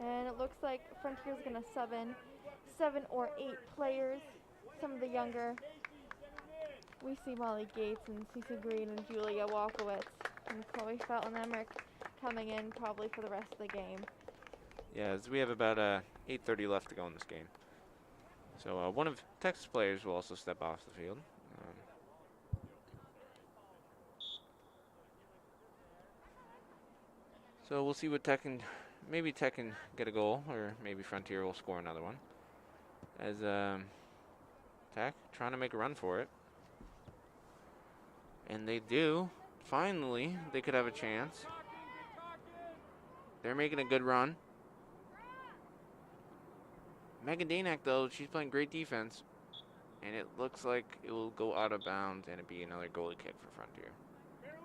[SPEAKER 2] And it looks like Frontier's gonna sub in 7 or 8 players. Some of the younger. We see Molly Gates and Cece Green and Julia Walkowitz and Chloe Felton-Emmerich coming in probably for the rest of the game.
[SPEAKER 1] Yeah, as we have about 8:30 left to go in this game. So one of Tech's players will also step off the field. So we'll see what Tech can, maybe Tech can get a goal, or maybe Frontier will score another one. As Tech trying to make a run for it. And they do. Finally, they could have a chance. They're making a good run. Megan Danak, though, she's playing great defense. And it looks like it will go out of bounds and it'll be another goalie kick for Frontier.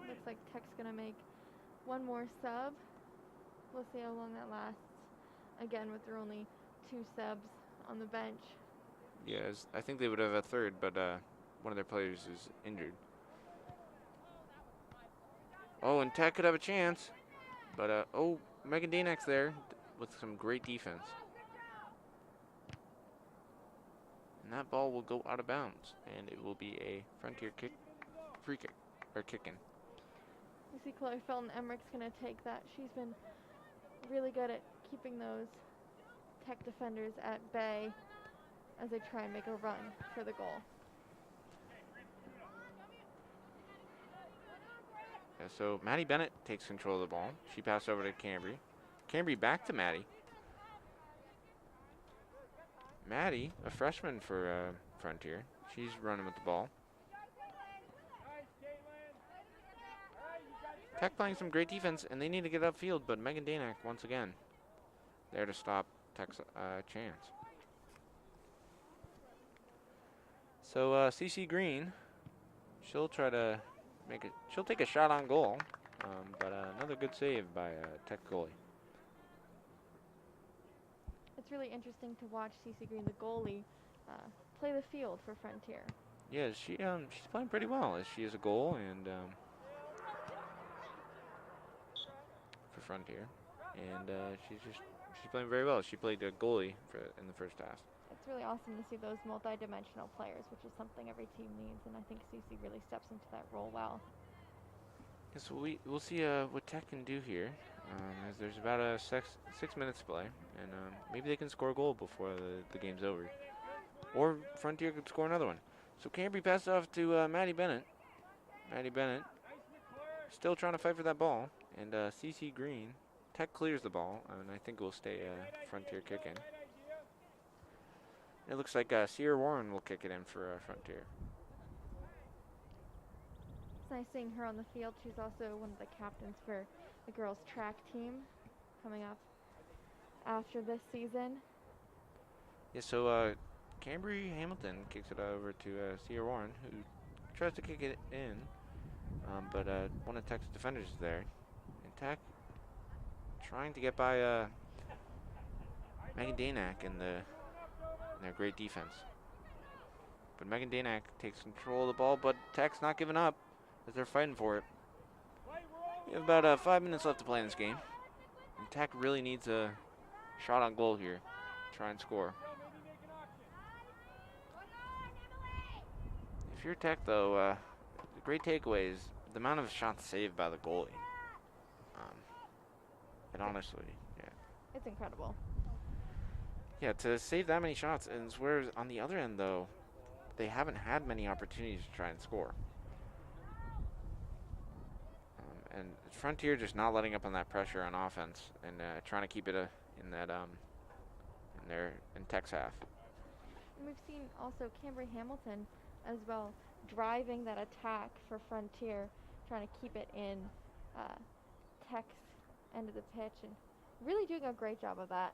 [SPEAKER 2] Looks like Tech's going to make one more sub. We'll see how long that lasts. Again, with their only 2 subs on the bench.
[SPEAKER 1] Yes, I think they would have a third, but one of their players is injured. Oh, and Tech could have a chance. But, Megan Danak's there with some great defense. And that ball will go out of bounds. And it will be a Frontier kick, free kick, or kick-in.
[SPEAKER 2] You see Chloe Felton-Emmerich's going to take that. She's been really good at keeping those Tech defenders at bay as they try and make a run for the goal.
[SPEAKER 1] Yeah, so Maddie Bennett takes control of the ball. She passed over to Cambry. Cambry back to Maddie. Maddie, a freshman for Frontier. She's running with the ball. Tech playing some great defense, and they need to get upfield, but Megan Danak, once again, there to stop Tech's chance. So CC Green, she'll try to make it. She'll take a shot on goal, but another good save by Tech goalie.
[SPEAKER 2] It's really interesting to watch CC Green, the goalie, play the field for Frontier.
[SPEAKER 1] Yeah, she's playing pretty well. As she has a goal and for Frontier, and she's playing very well. She played a goalie in the first half.
[SPEAKER 2] It's really awesome to see those multi-dimensional players, which is something every team needs, and I think CC really steps into that role well.
[SPEAKER 1] Yeah, so we'll see what Tech can do here, as there's about 6 minutes to play, and maybe they can score a goal before the game's over, or Frontier could score another one. So Cambry passes off to Maddie Bennett. Maddie Bennett still trying to fight for that ball, and CC Green, Tech clears the ball, and I think it will stay a Frontier kick-in. It looks like Sierra Warren will kick it in for Frontier.
[SPEAKER 2] It's nice seeing her on the field. She's also one of the captains for the girls' track team coming up after this season.
[SPEAKER 1] Yeah, so Cambry Hamilton kicks it over to Sierra Warren, who tries to kick it in, but one of Tech's defenders is there. And Tech trying to get by Megan Danak in their great defense. But Megan Danak takes control of the ball, but Tech's not giving up as they're fighting for it. We have about 5 minutes left to play in this game. And Tech really needs a shot on goal here. Try and score. If you're Tech, though, the great takeaway is the amount of shots saved by the goalie. It honestly, yeah.
[SPEAKER 2] It's incredible.
[SPEAKER 1] Yeah, to save that many shots, and whereas on the other end, though, they haven't had many opportunities to try and score. And Frontier just not letting up on that pressure on offense and trying to keep it in that in Tech's half.
[SPEAKER 2] And we've seen also Cambry Hamilton as well driving that attack for Frontier, trying to keep it in Tech's end of the pitch and really doing a great job of that.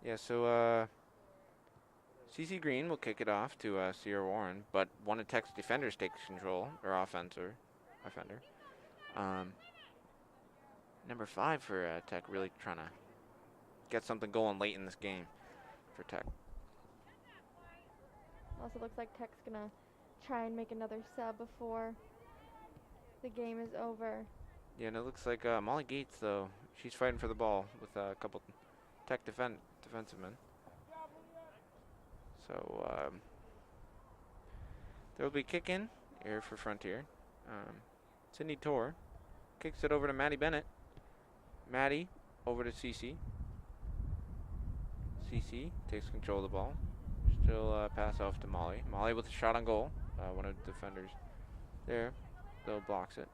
[SPEAKER 1] Yeah, so CC Green will kick it off to Sierra Warren, but one of Tech's defenders takes control, or offender. Number 5 for Tech, really trying to get something going late in this game for Tech.
[SPEAKER 2] Also looks like Tech's gonna try and make another sub before the game is over.
[SPEAKER 1] Yeah, and it looks like Molly Gates, though, she's fighting for the ball with a couple Tech defensive men. So there will be kick in here for Frontier. Sydney Torr kicks it over to Maddie Bennett. Maddie over to CC. CC takes control of the ball. Still pass off to Molly. Molly with a shot on goal. One of the defenders there, though, blocks it.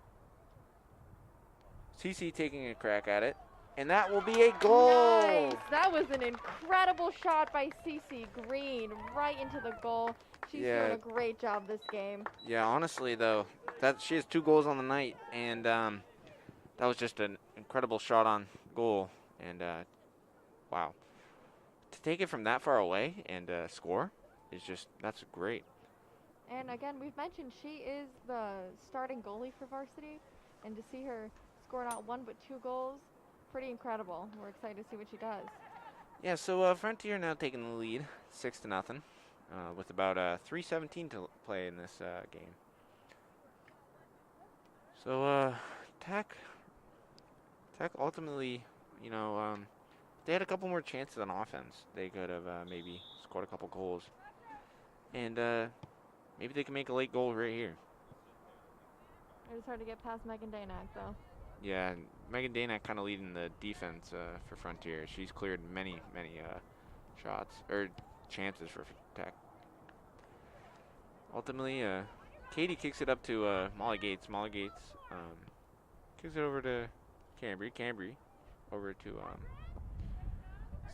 [SPEAKER 1] CC taking a crack at it. And that will be a goal!
[SPEAKER 2] Nice! That was an incredible shot by CC Green right into the goal. She's doing a great job this game.
[SPEAKER 1] Yeah, honestly, though, she has 2 goals on the night, and that was just an incredible shot on goal. And, wow. To take it from that far away and score is that's great.
[SPEAKER 2] And again, we've mentioned she is the starting goalie for Varsity, and to see her score not 1 but 2 goals, pretty incredible. We're excited to see what she does.
[SPEAKER 1] Yeah, so Frontier now taking the lead, 6-0, with about 3:17 to play in this game. So Tech ultimately, they had a couple more chances on offense. They could have maybe scored a couple goals, and maybe they can make a late goal right here.
[SPEAKER 2] It was hard to get past Megan Danak, though.
[SPEAKER 1] Yeah, Megan Danak kind of leading the defense for Frontier. She's cleared many shots or chances for Tech. Ultimately, Katie kicks it up to Molly Gates. Molly Gates kicks it over to Cambry. Cambry over to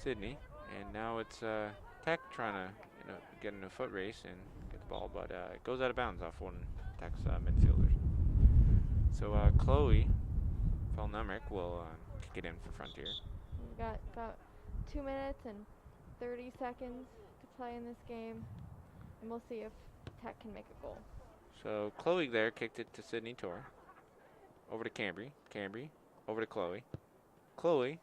[SPEAKER 1] Sydney, and now it's Tech trying to get in a foot race and get the ball, but it goes out of bounds off one of Tech's midfielders. So Chloe Felnemrick will kick it in for Frontier.
[SPEAKER 2] We've got about 2 minutes and 30 seconds to play in this game, and we'll see if Tech can make a goal.
[SPEAKER 1] So Chloe there kicked it to Sydney Torr. Over to Cambry. Cambry over to Chloe. Chloe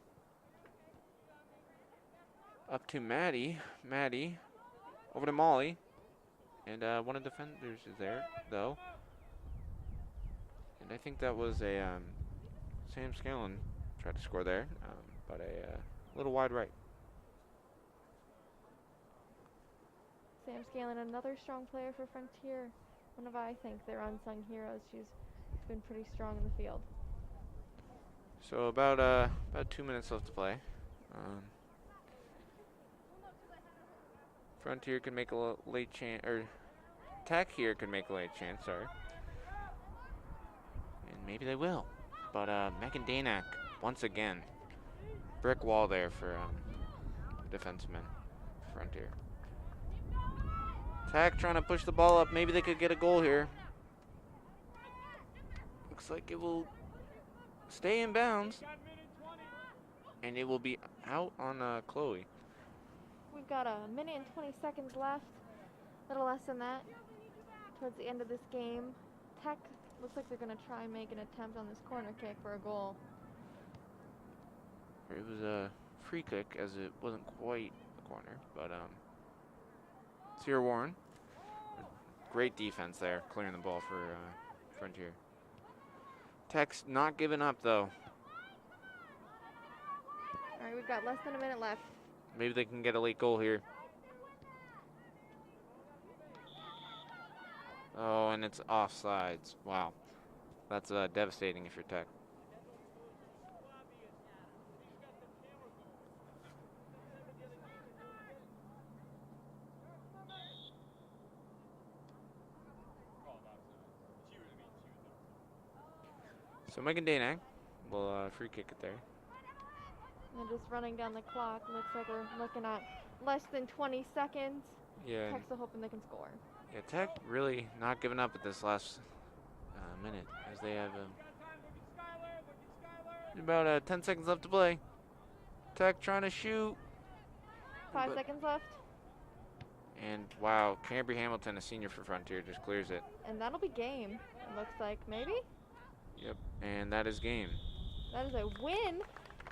[SPEAKER 1] up to Maddie. Maddie over to Molly. And one of the defenders is there, though. And I think that was a Sam Scanlon tried to score there, but a little wide right.
[SPEAKER 2] Sam Scanlon, another strong player for Frontier. One of, I think, their unsung heroes. She's been pretty strong in the field.
[SPEAKER 1] So about 2 minutes left to play. Frontier can make a late chance, or Tech here can make a late chance, sorry. And maybe they will. But Megan Danak, once again, brick wall there for defensemen, Frontier. Tech trying to push the ball up. Maybe they could get a goal here. Looks like it will stay in bounds. And it will be out on Chloe.
[SPEAKER 2] We've got 1 minute and 20 seconds left. A little less than that. Towards the end of this game. Tech looks like they're going to try and make an attempt on this corner kick for a goal.
[SPEAKER 1] It was a free kick, as it wasn't quite a corner, but Sierra Warren, great defense there, clearing the ball for Frontier. Tech's not giving up, though.
[SPEAKER 2] All right, we've got less than a minute left.
[SPEAKER 1] Maybe they can get a late goal here. Oh, and it's offsides. Wow. That's devastating if you're Tech. So Megan Danak will free kick it there.
[SPEAKER 2] And just running down the clock. Looks like we're looking at less than 20 seconds.
[SPEAKER 1] Yeah.
[SPEAKER 2] Tech's still hoping they can score.
[SPEAKER 1] Yeah, Tech really not giving up at this last minute as they have about 10 seconds left to play. Tech trying to shoot.
[SPEAKER 2] 5 seconds left.
[SPEAKER 1] And wow, Cambry Hamilton, a senior for Frontier, just clears it.
[SPEAKER 2] And that'll be game. It looks like maybe.
[SPEAKER 1] Yep, and that is game.
[SPEAKER 2] That is a win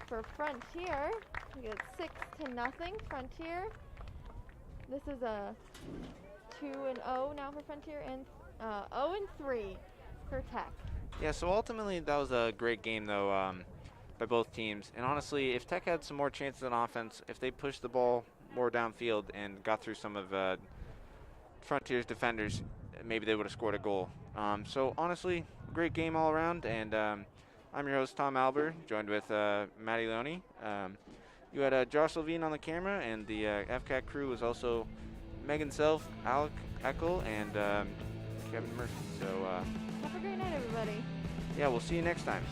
[SPEAKER 2] for Frontier. We get 6-0 Frontier. This is a 2-0 now for Frontier and 0-3 for Tech.
[SPEAKER 1] Yeah, so ultimately that was a great game though by both teams. And honestly, if Tech had some more chances on offense, if they pushed the ball more downfield and got through some of Frontier's defenders, maybe they would have scored a goal. So honestly, great game all around. And I'm your host, Tom Alber, joined with Matty Leone. You had Josh Levine on the camera, and the FCAT crew was also Megan Self, Alec Eckel, and Kevin Murphy. So
[SPEAKER 2] Have a great night, everybody.
[SPEAKER 1] yeah, we'll see you next time.